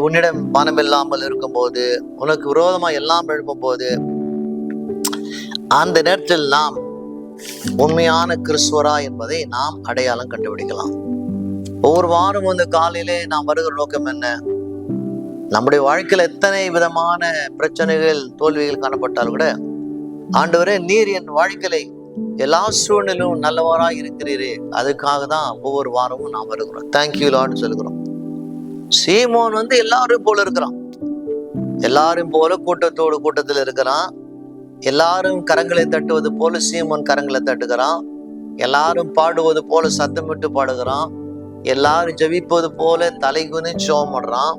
உன்னிடம் பணம் இல்லாமல் இருக்கும்போது, உனக்கு விரோதமா எல்லாம் எழுப்பும் போது, அந்த நேரத்தில் நாம் உண்மையான கிறிஸ்துவரா என்பதை நாம் அடையாளம் கண்டுபிடிக்கலாம். ஒவ்வொரு வாரம் வந்து காலையிலே நாம் வருகிற நோக்கம் என்ன? நம்முடைய வாழ்க்கையில எத்தனை விதமான பிரச்சனைகள், தோல்விகள் காணப்பட்டால் கூட, ஆண்டவரே நீர் என் வாழ்க்கையில எல்லா சூழ்நிலும் நல்லவராய் இருக்கிறீரே, அதுக்காக தான் ஒவ்வொரு வாரமும் நாம் வருகிறோம். தேங்க்யூ லார்ட்னு சொல்லுகிறோம். சீமோன் வந்து எல்லாரும் போல இருக்கிறான். எல்லாரும் போல கூட்டத்தில் இருக்கிறான். எல்லாரும் கரங்களை தட்டுவது போல சீமோன் கரங்களை தட்டுகிறான். எல்லாரும் பாடுவது போல சத்தமிட்டு பாடுகிறான். எல்லாரும் ஜெபிப்பது போல தலைகுனி சோமடுறான்.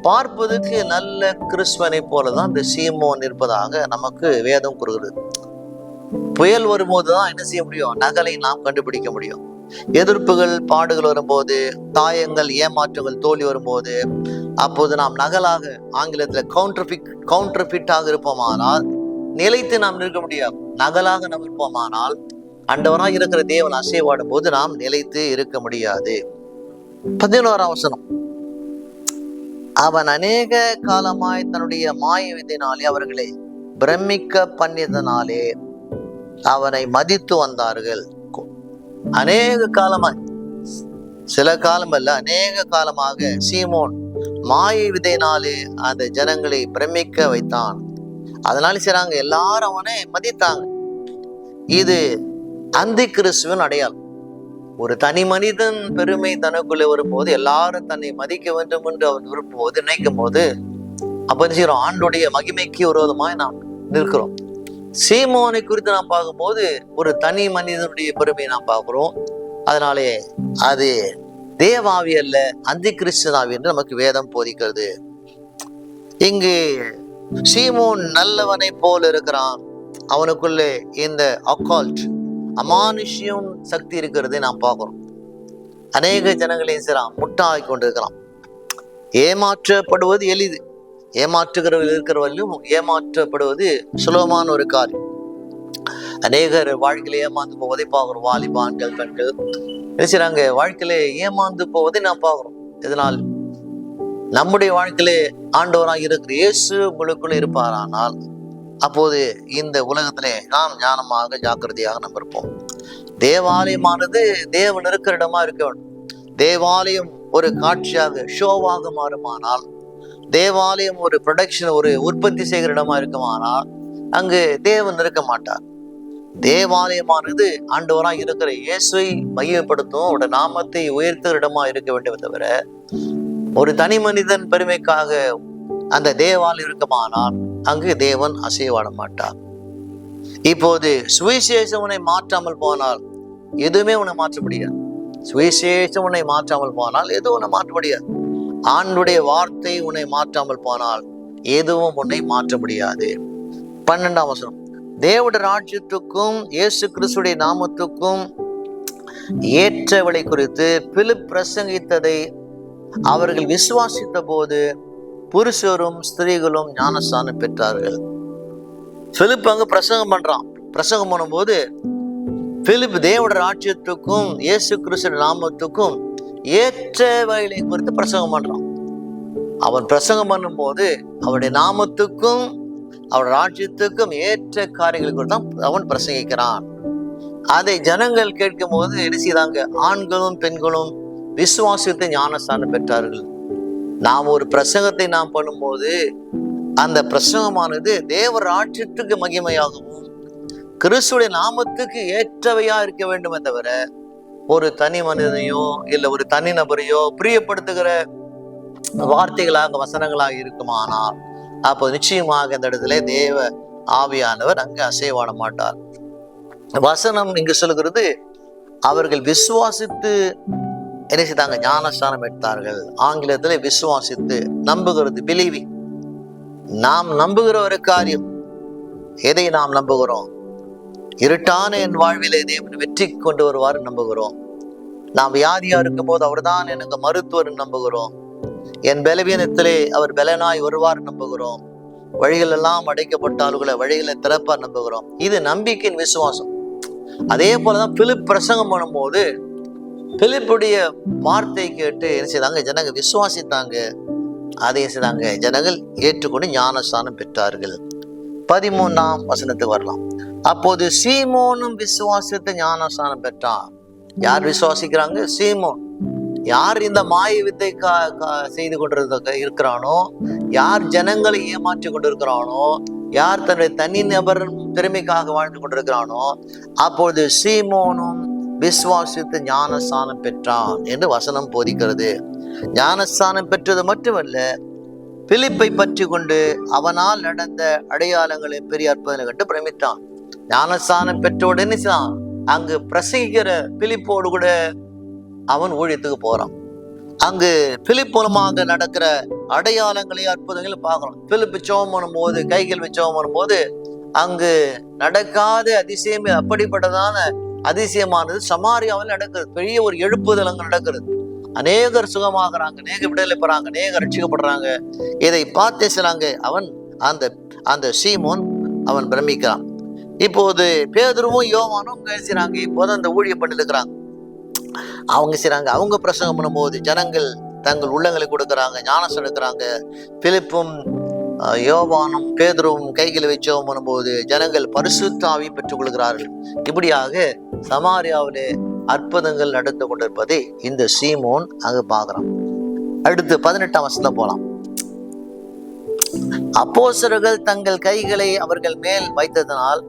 பார்ப்பதற்கு நல்ல கிறிஸ்துவனை போலதான் இந்த சீமோன் இருப்பதாக நமக்கு வேதம் கூறுகிறது. புயல் வரும்போதுதான் என்ன செய்ய முடியும்? நகலை நாம் கண்டுபிடிக்க முடியும். எதிர்ப்புகள், பாடுகள் வரும்போது, தாயங்கள், ஏமாற்றங்கள், தோல்வி வரும்போது, அப்போது நாம் நகலாக, ஆங்கிலத்துல கவுண்டர்ஃபிட்டாக இருப்போமானால் நிலைத்து நாம் நிற்க முடியாது. நகலாக நாம் இருப்போமானால் ஆண்டவராய் இருக்கிற தேவன் அசைவாடும் போது நாம் நிலைத்து இருக்க முடியாது. 11ஆம் வசனம், அவன் அநேக காலமாய் தன்னுடைய மாய விதினாலே அவர்களை பிரமிக்க பண்ணியதனாலே அவனை மதித்து வந்தார்கள். அநேக காலமாய், சில காலம் அல்ல, அநேக காலமாக சீமோன் மாய விதையினாலே அந்த ஜனங்களை பிரமிக்க வைத்தான். அதனால செய்றாங்க, எல்லாரும் அவனை மதித்தாங்க. இது அந்தி கிறிஸ்துவின் அடையாளம். ஒரு தனி மனிதன் பெருமை தனக்குள்ளே வரும்போது, எல்லாரும் தன்னை மதிக்க வேண்டும் என்று அவர் விரும்பும்போது, நினைக்கும் போது, அப்ப செய்யறோம், ஆண்டுடைய மகிமைக்கு விரோதமாய் நாம் நிற்கிறோம். சீமோனை குறித்து நாம் பார்க்கும்போது ஒரு தனி மனிதனுடைய பெருமையை நாம் பார்க்கிறோம். அதனாலே அது தேவாவி அல்ல, அந்தி கிறிஸ்துவாவி என்று நமக்கு வேதம் போதிக்கிறது. இங்கு சீமோன் நல்லவனை போல இருக்கிறான். அவனுக்குள்ளே இந்த அக்கால்ட், அமானுஷ்யம் சக்தி இருக்கிறதை நாம் பார்க்கிறோம். அநேக ஜனங்களையும் செய்றான், முட்டாளி கொண்டிருக்கிறான். ஏமாற்றப்படுவது எளிது. ஏமாற்றுகிறவர்கள் இருக்கிறவர்களும் ஏமாற்றப்படுவது சுலபமான ஒரு காரியம். அநேகர் வாழ்க்கையில ஏமாந்து போவதை பார்க்கிறோம். வாலிபான்கள், பெண்கள் நினைச்சாங்க வாழ்க்கையில ஏமாந்து போவதை நாம் பார்க்கிறோம். இதனால் நம்முடைய வாழ்க்கையிலே ஆண்டவராக இருக்கிற இயேசு உங்களுக்குள்ள இருப்பாரானால், அப்போது இந்த உலகத்திலே நாம் ஞானமாக, ஜாக்கிரதையாக நம்ம இருப்போம். தேவாலயமானது தேவன் இருக்கிற இடமா இருக்க வேண்டும். தேவாலயம் ஒரு காட்சியாக, ஷோவாக மாறுமானால், தேவாலயம் ஒரு ப்ரொடக்ஷன், ஒரு உற்பத்தி செய்கிற இடமா இருக்குமானால், அங்கு தேவன் இருக்க மாட்டார். தேவாலயமானது ஆண்டவராக இருக்கிற இயேசுவை மையப்படுத்தும், அவருடைய நாமத்தை உயர்த்துகிற இடமா இருக்க வேண்டும். தவிர ஒரு தனி மனிதன் பெருமைக்காக அந்த தேவாலயம் இருக்குமானால் அங்கு தேவன் அசைவாட மாட்டார். இப்போது சுவிசேஷம் உன்னை மாற்றாமல் போனால் எதுவுமே உன்னை மாற்ற முடியாது. சுவிசேஷம் உன்னை மாற்றாமல் போனால் எதுவும் உன்னை மாற்ற முடியாது. ஆண்டுடைய வார்த்தை உன்னை மாற்றாமல் போனால் எதுவும் உன்னை மாற்ற முடியாது. 12ஆம் வசனம், தேவனுடைய ராஜ்யத்துக்கும் இயேசு கிறிஸ்துடைய நாமத்துக்கும் ஏற்றவளை குறித்து பிலிப் பிரசங்கித்ததை அவர்கள் விசுவாசித்த போது புருஷரும் ஸ்திரீகளும் ஞானஸ்நானம் பெற்றார்கள். பிலிப் அங்கு பிரசங்கம் பண்றான். பிரசங்கம் பண்ணும்போது பிலிப் தேவட ராஜ்யத்துக்கும் இயேசு கிறிஸ்து நாமத்துக்கும் ஏற்ற வழியை குறித்து பிரசங்கம் பண்றான். அவன் பிரசங்கம் பண்ணும் போது அவருடைய நாமத்துக்கும் அவருடைய ராஜ்யத்துக்கும் ஏற்ற காரியங்களை குறித்து தான் அவன் பிரசங்கிக்கிறான். அதை ஜனங்கள் கேட்கும் போது என்ன செய்தாங்க? ஆண்களும் பெண்களும் விசுவாசித்து ஞானஸ்நானம் பெற்றார்கள். நாம் ஒரு பிரசங்கத்தை நாம் பண்ணும்போது அந்த பிரசங்கமானது தேவ ராஜ்யத்துக்கு மகிமையாகவும் கிறிஸ்துடைய நாமத்துக்கு ஏற்றவையா இருக்க வேண்டுமே தவிர ஒரு தனி மனிதனையோ இல்லை ஒரு தனி நபரையோ பிரியப்படுத்துகிற வார்த்தைகளாக வசனங்களாக இருக்குமானால் அப்போ நிச்சயமாக இந்த இடத்துல தேவ ஆவியானவர் அங்கு அசைவாட மாட்டார். வசனம் இங்கு சொல்லுகிறது, அவர்கள் விசுவாசித்து என்ன செய்தாங்க? ஞானஸ்நானம் எடுத்தார்கள். ஆங்கிலத்துல விசுவாசித்து, நம்புகிறது, பிலீவிங். நாம் நம்புகிற ஒரு காரியம், எதை நாம் நம்புகிறோம்? இருட்டான என் வாழ்விலே தேவன் வெற்றி கொண்டு வருவார் நம்புகிறோம். நாம் வியாதியா இருக்கும் போது அவர் தான் எனக்கு மருத்துவர் நம்புகிறோம். என் பலவீனத்திலே அவர் பலனாய் வருவார் நம்புகிறோம். வழிகள் எல்லாம் அடைக்கப்பட்டாலும் வழிகளை திறப்பார் நம்புகிறோம். இது நம்பிக்கையின் விசுவாசம். அதே போலதான் பிலிப் பிரசங்கம் பண்ணும்போது பிலிப்புடைய வார்த்தை கேட்டு என்ன செய்தாங்க? ஜனங்கள் விசுவாசித்தாங்க. அதை செய்தாங்க, ஜனங்கள் ஏற்றுக்கொண்டு ஞானஸ்நானம் பெற்றார்கள். 13ஆம் வசனத்துக்கு வரலாம். அப்போது சீமோனும் விசுவாசித்து ஞானஸ்நானம் பெற்றான். யார் விசுவாசிக்கிறாங்க? சீமோன். யார் இந்த மாய வித்தை செய்து இருக்கிறானோ, யார் ஜனங்களை ஏமாற்றி கொண்டிருக்கிறானோ, யார் தன்னுடைய தனி நபர் திறமைக்காக வாழ்ந்து கொண்டிருக்கிறானோ, அப்பொழுது சீமோனும் விசுவாசித்து ஞானஸ்நானம் பெற்றான் என்று வசனம் போதிக்கிறது. ஞானஸ்நானம் பெற்றது மட்டுமல்ல, பிலிப்பை பற்றி கொண்டு அவனால் நடந்த அடையாளங்களை பெரிய அற்புதங்களை கண்டு பிரமித்தான். ஞானஸ்நானம் பெற்ற உடனே அங்கு பிரசங்கிக்கிற பிலிப்போடு கூட அவன் ஊழியத்துக்கு போறான். அங்கு பிலிப் மூலமாக நடக்கிற அடையாளங்களை அற்புதங்களை பார்க்கிறோம். பிலிப்பு ஜெபம் பண்ணும்போது, கைகள் வச்சு ஜெபம் பண்ணும்போது அங்கு நடக்காத அதிசயம், அப்படிப்பட்டதான அதிசயமானது சமாரியாவில் நடக்கிறது. பெரிய ஒரு எழுப்புதல் அங்கு நடக்கிறது. அநேகர் சுகமாகறாங்க, அநேக விடுதலை பெறாங்க, அநேகர் ரட்சிக்கப்படுறாங்க. இதை பார்த்து சொன்னாங்க, அவன் அந்த சீமோன் அவன் பிரமிக்கிறான். இப்போது பேதுருவும் யோவானும் செய்றாங்க. இப்போது அந்த ஊழியம் பண்ணிட்டு இருக்கிறாங்க. அவங்க செய்றாங்க. அவங்க பிரசங்கம் பண்ணும்போது ஜனங்கள் தங்கள் உள்ளங்களை கொடுக்குறாங்க, ஞானஸ்நானம் எடுக்கிறாங்க. பிலிப்பும் யோவானும் பேதுருவும் கைகளை வச்சு பண்ணும்போது ஜனங்கள் பரிசுத்த ஆவி பெற்றுக் கொள்கிறார்கள். இப்படியாக சமாரியாவிலே அற்புதங்கள் நடந்து கொண்டிருப்பதை இந்த சீமோன் அங்கு பார்க்கிறான். அடுத்து 18ஆம் வசனம் போலாம். அப்போஸ்தலர்கள் தங்கள் கைகளை அவர்கள் மேல் வைத்ததனால்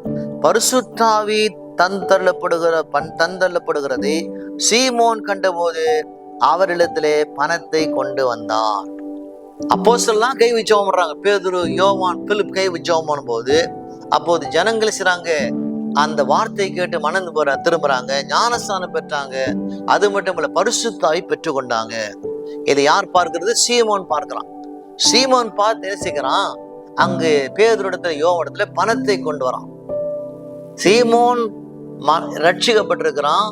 பரிசுத்த ஆவி தந்தள்ளப்படுகிறதை சீமோன் கண்டபோது அவரிடத்திலே பணத்தை கொண்டு வந்தார். அப்போஸ்தலர்லாம் கை வச்சு ஜெபம் பண்றாங்க. பேதுரு, யோவான், பிலிப் கை வச்சு ஜெபம் பண்ணும்போது அப்போது ஜனங்கள் செய்றாங்க, அந்த வார்த்தை கேட்டு மனந்து திரும்புறாங்க, ஞானஸ்நானம் பெற்றாங்க. அது மட்டும் இல்ல, பரிசுத்த ஆவி பெற்று கொண்டாங்க. இதை யார் பார்க்கிறது? சீமோன் பார்க்கிறான். சீமோன் பார்த்து நேசிக்கிறான். அங்கு பேதுருடத்துல யோவானிடத்துல பணத்தை கொண்டு வரான். சீமோன் ரட்சிக்கப்பட்டிருக்கிறான்,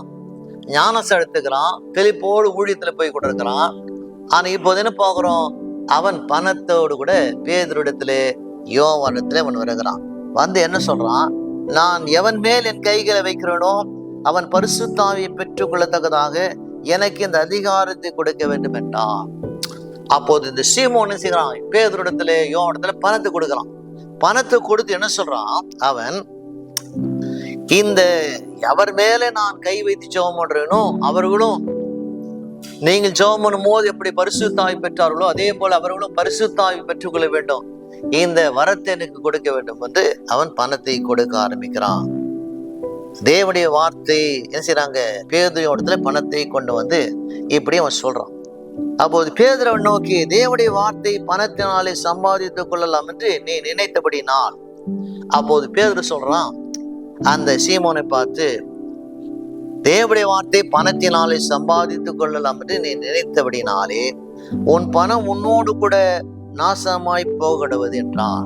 ஞானஸ்நானம் எடுத்துக்கிறான், பிலிப்போடு ஊழியத்துல போய் கொண்டிருக்கிறான். ஆனா இப்போது என்ன பார்க்கிறோம்? அவன் பணத்தோடு கூட பேதுருடத்துல யோவானிடத்துல அவன் வருகிறான். வந்து என்ன சொல்றான்? நான் எவன் மேல் என் கைகளை வைக்கிறேனோ அவன் பரிசுத்த ஆவியை பெற்றுக் கொள்ளத்தக்கதாக எனக்கு இந்த அதிகாரத்தை கொடுக்க வேண்டும் என்றான். அப்போது இந்த சீமோன் என்ன செய்யறான்? பேதுருடத்துல யோவானிடத்துல பணத்தை கொடுக்கிறான். பணத்தை கொடுத்து என்ன சொல்றான்? அவன் இந்த எவர் மேல நான் கை வைத்து ஜெபம் பண்றேனோ அவர்களும் நீங்கள் ஜெபம் பண்ணும் போது எப்படி பரிசுத்த ஆவி பெற்றார்களோ அதே போல அவர்களும் பரிசுத்த ஆவி பெற்றுக்கொள்ள வேண்டும், இந்த வரத்தை எனக்கு கொடுக்க வேண்டும் என்று அவன் பணத்தை கொடுக்க ஆரம்பிக்கிறான். தேவனுடைய வார்த்தை என்ன செய்யறாங்க? பேதுருவிடத்துல பணத்தை கொண்டு வந்து இப்படி அவன் சொல்றான். அப்போது பேதுருவை நோக்கி, தேவனுடைய வார்த்தை பணத்தினாலே சம்பாதித்துக் கொள்ளலாம் என்று நீ நினைத்தபடினால். அப்போது பேதுரு சொல்றான் அந்த சீமோனை பார்த்து, தேவனுடைய வார்த்தை பணத்தினாலே சம்பாதித்துக் கொள்ளலாம் என்று நீ நினைத்தபடினாலே உன் பணம் உன்னோடு கூட நாசமாய் போகடுவது என்றான்.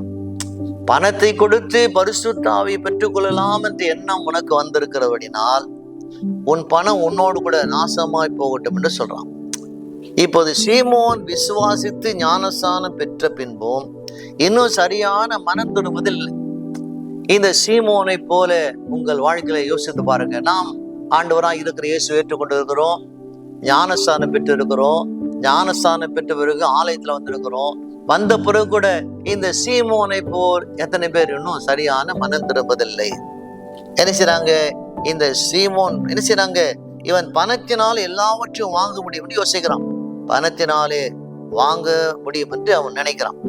பணத்தை கொடுத்து பரிசுத்த ஆவியை பெற்றுக் கொள்ளலாம் என்ற எண்ணம் உனக்கு வந்திருக்கிறபடினால் உன் பணம் உன்னோடு கூட நாசமாய் போகட்டும் என்று சொல்றான். இப்போது சீமோன் விசுவாசித்து ஞானஸ்நானம் பெற்ற பின்பும் இன்னும் சரியான மனம் திரும்புதல் இல்லை. இந்த சீமோனை போல உங்கள் வாழ்க்கையில யோசித்து பாருங்க. நாம் ஆண்டவராக இருக்கிற இயேசு ஏற்றுக்கொண்டு இருக்கிறோம், ஞானஸ்தானம் பெற்று இருக்கிறோம், ஞானஸ்தானம் பெற்ற பிறகு ஆலயத்துல வந்திருக்கிறோம். வந்த பிறகு கூட இந்த சீமோனை போல் எத்தனை பேர் இன்னும் சரியான மனம் திரும்புவதில்லை. என்ன செய்றாங்க? இந்த சீமோன் என்ன செய்றாங்க? இவன் பணத்தினால் எல்லாவற்றையும் வாங்க முடியும் என்று யோசிக்கிறான். பணத்தினாலே வாங்க முடியும் என்று அவன் நினைக்கிறான்.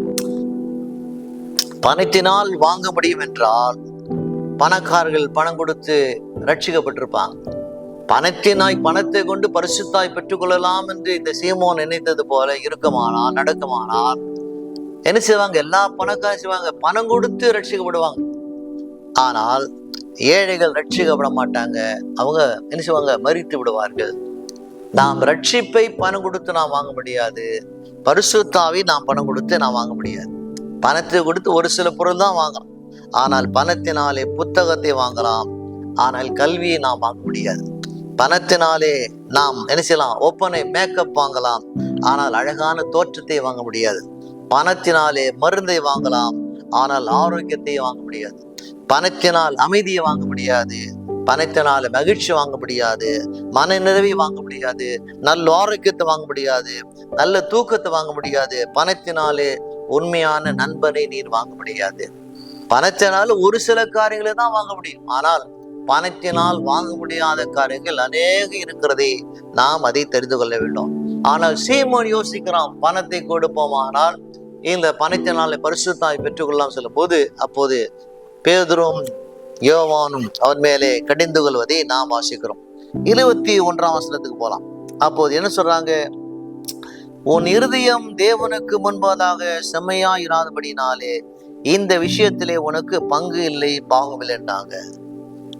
பணத்தினால் வாங்க முடியும் என்றால் பணக்காரர்கள் பணம் கொடுத்து ரட்சிக்கப்பட்டிருப்பாங்க. பணத்தை கொண்டு பரிசுத்தாய் பெற்றுக்கொள்ளலாம் என்று இந்த சீமோன் நினைத்தது போல இருக்குமானால், நடக்குமானால் என்ன செய்வாங்க? எல்லா பணக்காரரும் செய்வாங்க, பணம் கொடுத்து ரட்சிக்கப்படுவாங்க. ஆனால் ஏழைகள் ரட்சிக்கப்பட மாட்டாங்க. அவங்க என்ன செய்வாங்க? மரித்து விடுவார்கள். நாம் ரட்சிப்பை பணம் கொடுத்து நாம் வாங்க முடியாது, பரிசுத்தாவை நாம் பணம் கொடுத்து நாம் வாங்க முடியாது. பணத்தை கொடுத்து ஒரு சில பொருள் தான் வாங்கலாம். ஆனால் பணத்தினாலே புத்தகத்தை வாங்கலாம், ஆனால் கல்வியை நாம் வாங்க முடியாது. பணத்தினாலே நாம் என்ன செய்யலாம்? ஒப்பனை மேக்கப் வாங்கலாம், ஆனால் அழகான தோற்றத்தை வாங்க முடியாது. பணத்தினாலே மருந்தை வாங்கலாம், ஆனால் ஆரோக்கியத்தை வாங்க முடியாது. பணத்தினால் அமைதியை வாங்க முடியாது, பணத்தினால மகிழ்ச்சி வாங்க முடியாது, மன நிறைவை வாங்க முடியாது, நல்ல ஆரோக்கியத்தை வாங்க முடியாது, நல்ல தூக்கத்தை வாங்க முடியாது. பணத்தினாலே உண்மையான நண்பனை நீர் வாங்க முடியாது. பணத்தினால ஒரு சில காரியங்களை தான் வாங்க முடியும், ஆனால் பணத்தினால் வாங்க முடியாத காரியங்கள் அநேக இருக்கிறதை நாம் அதை தெரிந்து கொள்ள வேண்டும். ஆனால் சீமோன் யோசிக்கிறான், பணத்தை கொடுப்போமானால் இந்த பணத்தினாலே பரிசுத்தாய் பெற்றுக்கொள்ளலாம் சொல்லும் போது, அப்போது பேதுரும் யோவானும் அவன் மேலே கடிந்து கொள்வதை நாம் வாசிக்கிறோம். 21ஆம் வசனத்துக்கு போலாம். அப்போது என்ன சொல்றாங்க? உன் இருதயம் தேவனுக்கு முன்பதாக செம்மையா இராதபடினாலே இந்த விஷயத்திலே உனக்கு பங்கு இல்லை, பாகம் இல்லைன்றாங்க.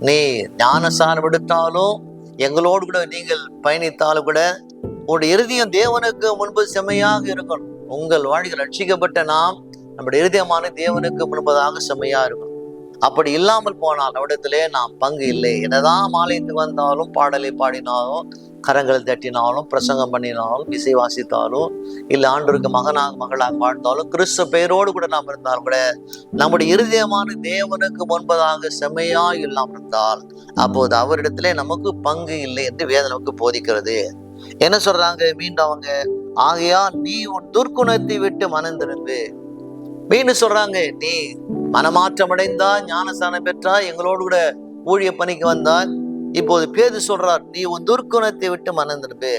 நீ ஞானஸ்நானம் எடுத்தாலும், எங்களோடு கூட நீங்கள் பயணித்தாலும் கூட உங்களுடைய இருதயம் தேவனுக்கு முன்பு செம்மையாக இருக்கணும். உங்கள் வாழ்க்கை ரட்சிக்கப்பட்ட நாம் நம்முடைய இருதயமான தேவனுக்கு முன்பதாக செம்மையா இருக்கணும். அப்படி இல்லாமல் போனால் அவரிடத்திலே நாம் பங்கு இல்லை. என்னதான் ஆலயத்துக்கு வந்தாலும், பாடலை பாடினாலும், கரங்கள் தட்டினாலும், பிரசங்கம் பண்ணினாலும், இசை வாசித்தாலும், இல்லை ஆண்டவருக்கு மகனாக மகளாக வாழ்ந்தாலும், கிறிஸ்து பெயரோடு கூட நாம் இருந்தாலும் கூட நம்முடைய இருதயமான தேவனுக்கு முன்பதாக செம்மையா இல்லாமல் இருந்தால் அப்போது அவரிடத்திலே நமக்கு பங்கு இல்லை என்று வேதம் நமக்கு போதிக்கிறது. என்ன சொல்றாங்க மீண்டும் அவங்க? ஆகையால் நீ உன் துர்க்குணத்தை விட்டு மனம் திரும்பு. மீண்டும் சொல்றாங்க, நீ மனமாற்றம் அடைந்தா, ஞானஸ்நானம் பெற்றா, எங்களோடு கூட ஊழிய பணிக்கு வந்தால், இப்போது பேது சொல்றார், நீ உன் துர்க்குணத்தை விட்டு மனம் திரும்பு.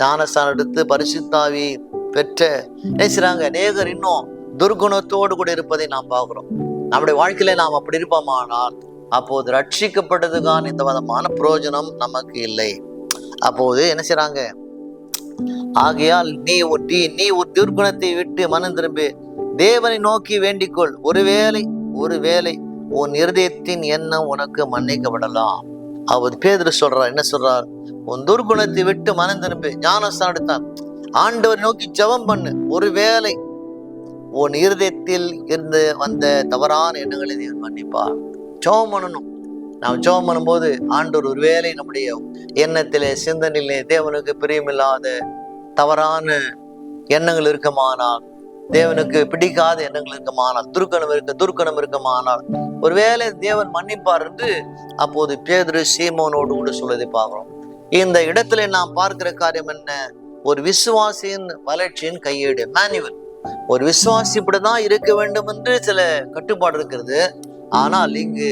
ஞானஸ்நானம் எடுத்து பரிசுத்தாவி பெற்ற நினைச்சாங்க அநேகர் இன்னும் துர்குணத்தோடு கூட இருப்பதை நாம் பார்க்கிறோம். நம்முடைய வாழ்க்கையில நாம் அப்படி இருப்போமானால் அப்போது ரட்சிக்கப்பட்டதுக்கான இந்த விதமான பிரயோஜனம் நமக்கு இல்லை. அப்போது என்ன செய்றாங்க? ஆகையால் நீ ஒரு துர்குணத்தை விட்டு மனம் திரும்பி தேவனை நோக்கி வேண்டிக்கொள். ஒருவேளை உன் இருதயத்தின் எண்ணம் உனக்கு மன்னிக்கப்படலாம். அவர் பேதுரு சொல்றார், என்ன சொல்றார்? உன் துர்குணத்தை விட்டு மனம் திரும்பி ஞானஸ்நானம் எடுத்தான், ஆண்டவரை நோக்கி ஜெபம் பண்ணு. ஒருவேளை உன் இருதயத்தில் இருந்து வந்த தவறான எண்ணங்களை தேவன் மன்னிப்பார். ஜெபம் பண்ணணும். நாம் ஜெபம் பண்ணும்போது ஆண்டவர் ஒருவேளை நம்முடைய எண்ணத்திலே, சிந்தனையிலே தேவனுக்கு பிரியமில்லாத தவறான எண்ணங்கள் இருக்குமானால், தேவனுக்கு பிடிக்காத எண்ணங்கள் இருக்குமானால், துர்க்கணம் இருக்குமானால் ஒருவேளை தேவன் மன்னிப்பார் என்று அப்போது பேதுரு சீமோனோடு கூட சொல்வதை பார்க்கிறோம். இந்த இடத்துல நாம் பார்க்கிற காரியம் என்ன? ஒரு விசுவாசியின் வளர்ச்சியின் கையேடு, மேனுவல். ஒரு விசுவாசி இப்படிதான் இருக்க வேண்டும் என்று சில கட்டுப்பாடு இருக்கிறது. ஆனால் இங்கு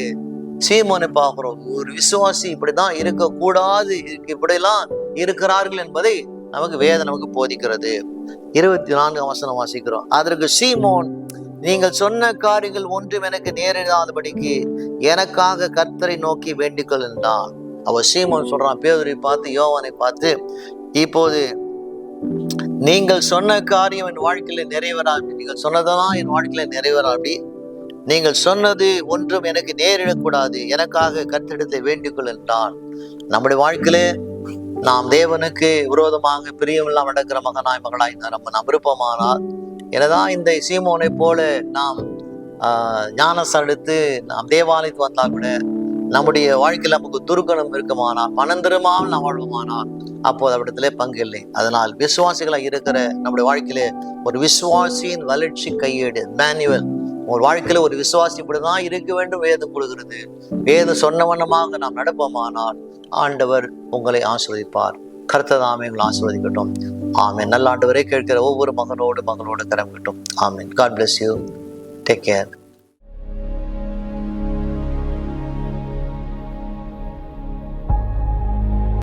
சீமோனை பார்க்கிறோம், ஒரு விசுவாசி இப்படிதான் இருக்கக்கூடாது, இப்படியெல்லாம் இருக்கிறார்கள் என்பதை நமக்கு போதிக்கிறது. 24ஆம் வசனம் வாசிக்கிறோம். அதற்கு சீமோன், நீங்கள் சொன்ன காரியங்கள் ஒன்றும் எனக்கு நேரிடாதபடிக்கு எனக்காக கர்த்தரை நோக்கி வேண்டிக்கொள் என்றான். அவர் சீமோன் சொல்றான், பேதுரை பார்த்து, யோவானை பார்த்து, இப்போது நீங்கள் சொன்ன காரியம் என் வாழ்க்கையில நிறைவேறாது, நீங்கள் சொன்னதெல்லாம் என் வாழ்க்கையில நிறைவேறாது, நீங்கள் சொன்னது ஒன்றும் எனக்கு நேரிடக்கூடாது, எனக்காக கர்த்தரிடத்தை வேண்டிக்கொள் என்றான். நம்முடைய வாழ்க்கையில நாம் தேவனுக்கு விரோதமாக பிரியமில்லாம நடக்கிற மகளாய் நம்ம விருப்பமானால், எனதான் இந்த சீமோனை போல நாம் ஞானஸ்நானம் எடுத்து நாம் தேவாலயத்துக்கு வந்தால் கூட நம்முடைய வாழ்க்கையில் நமக்கு துர்க்குணம் இருக்குமானால், மனம் திரும்பாமல் நாம் வாழ்வோமானால் அப்போது அவரிடத்திலே பங்கு இல்லை. அதனால் விசுவாசிகளாக இருக்கிற நம்முடைய வாழ்க்கையிலே ஒரு விசுவாசியின் வளர்ச்சி கையேடு, மேனுவல், உங்கள் வாழ்க்கையில ஒரு விசுவாசி இப்படிதான் இருக்க வேண்டும் வேதம் கொடுக்கிறது. வேதம் சொன்ன வண்ணமாக நாம் நடப்போமானால் ஆண்டவர் உங்களை ஆசீர்வதிப்பார். கர்த்ததாமே உங்களை ஆசீர்வதிக்கட்டும். ஆமென். நல்ல ஆண்டவரே, கேட்கிற ஒவ்வொரு மகனோடு கரம் கட்டும். ஆமென். God bless you. Take care.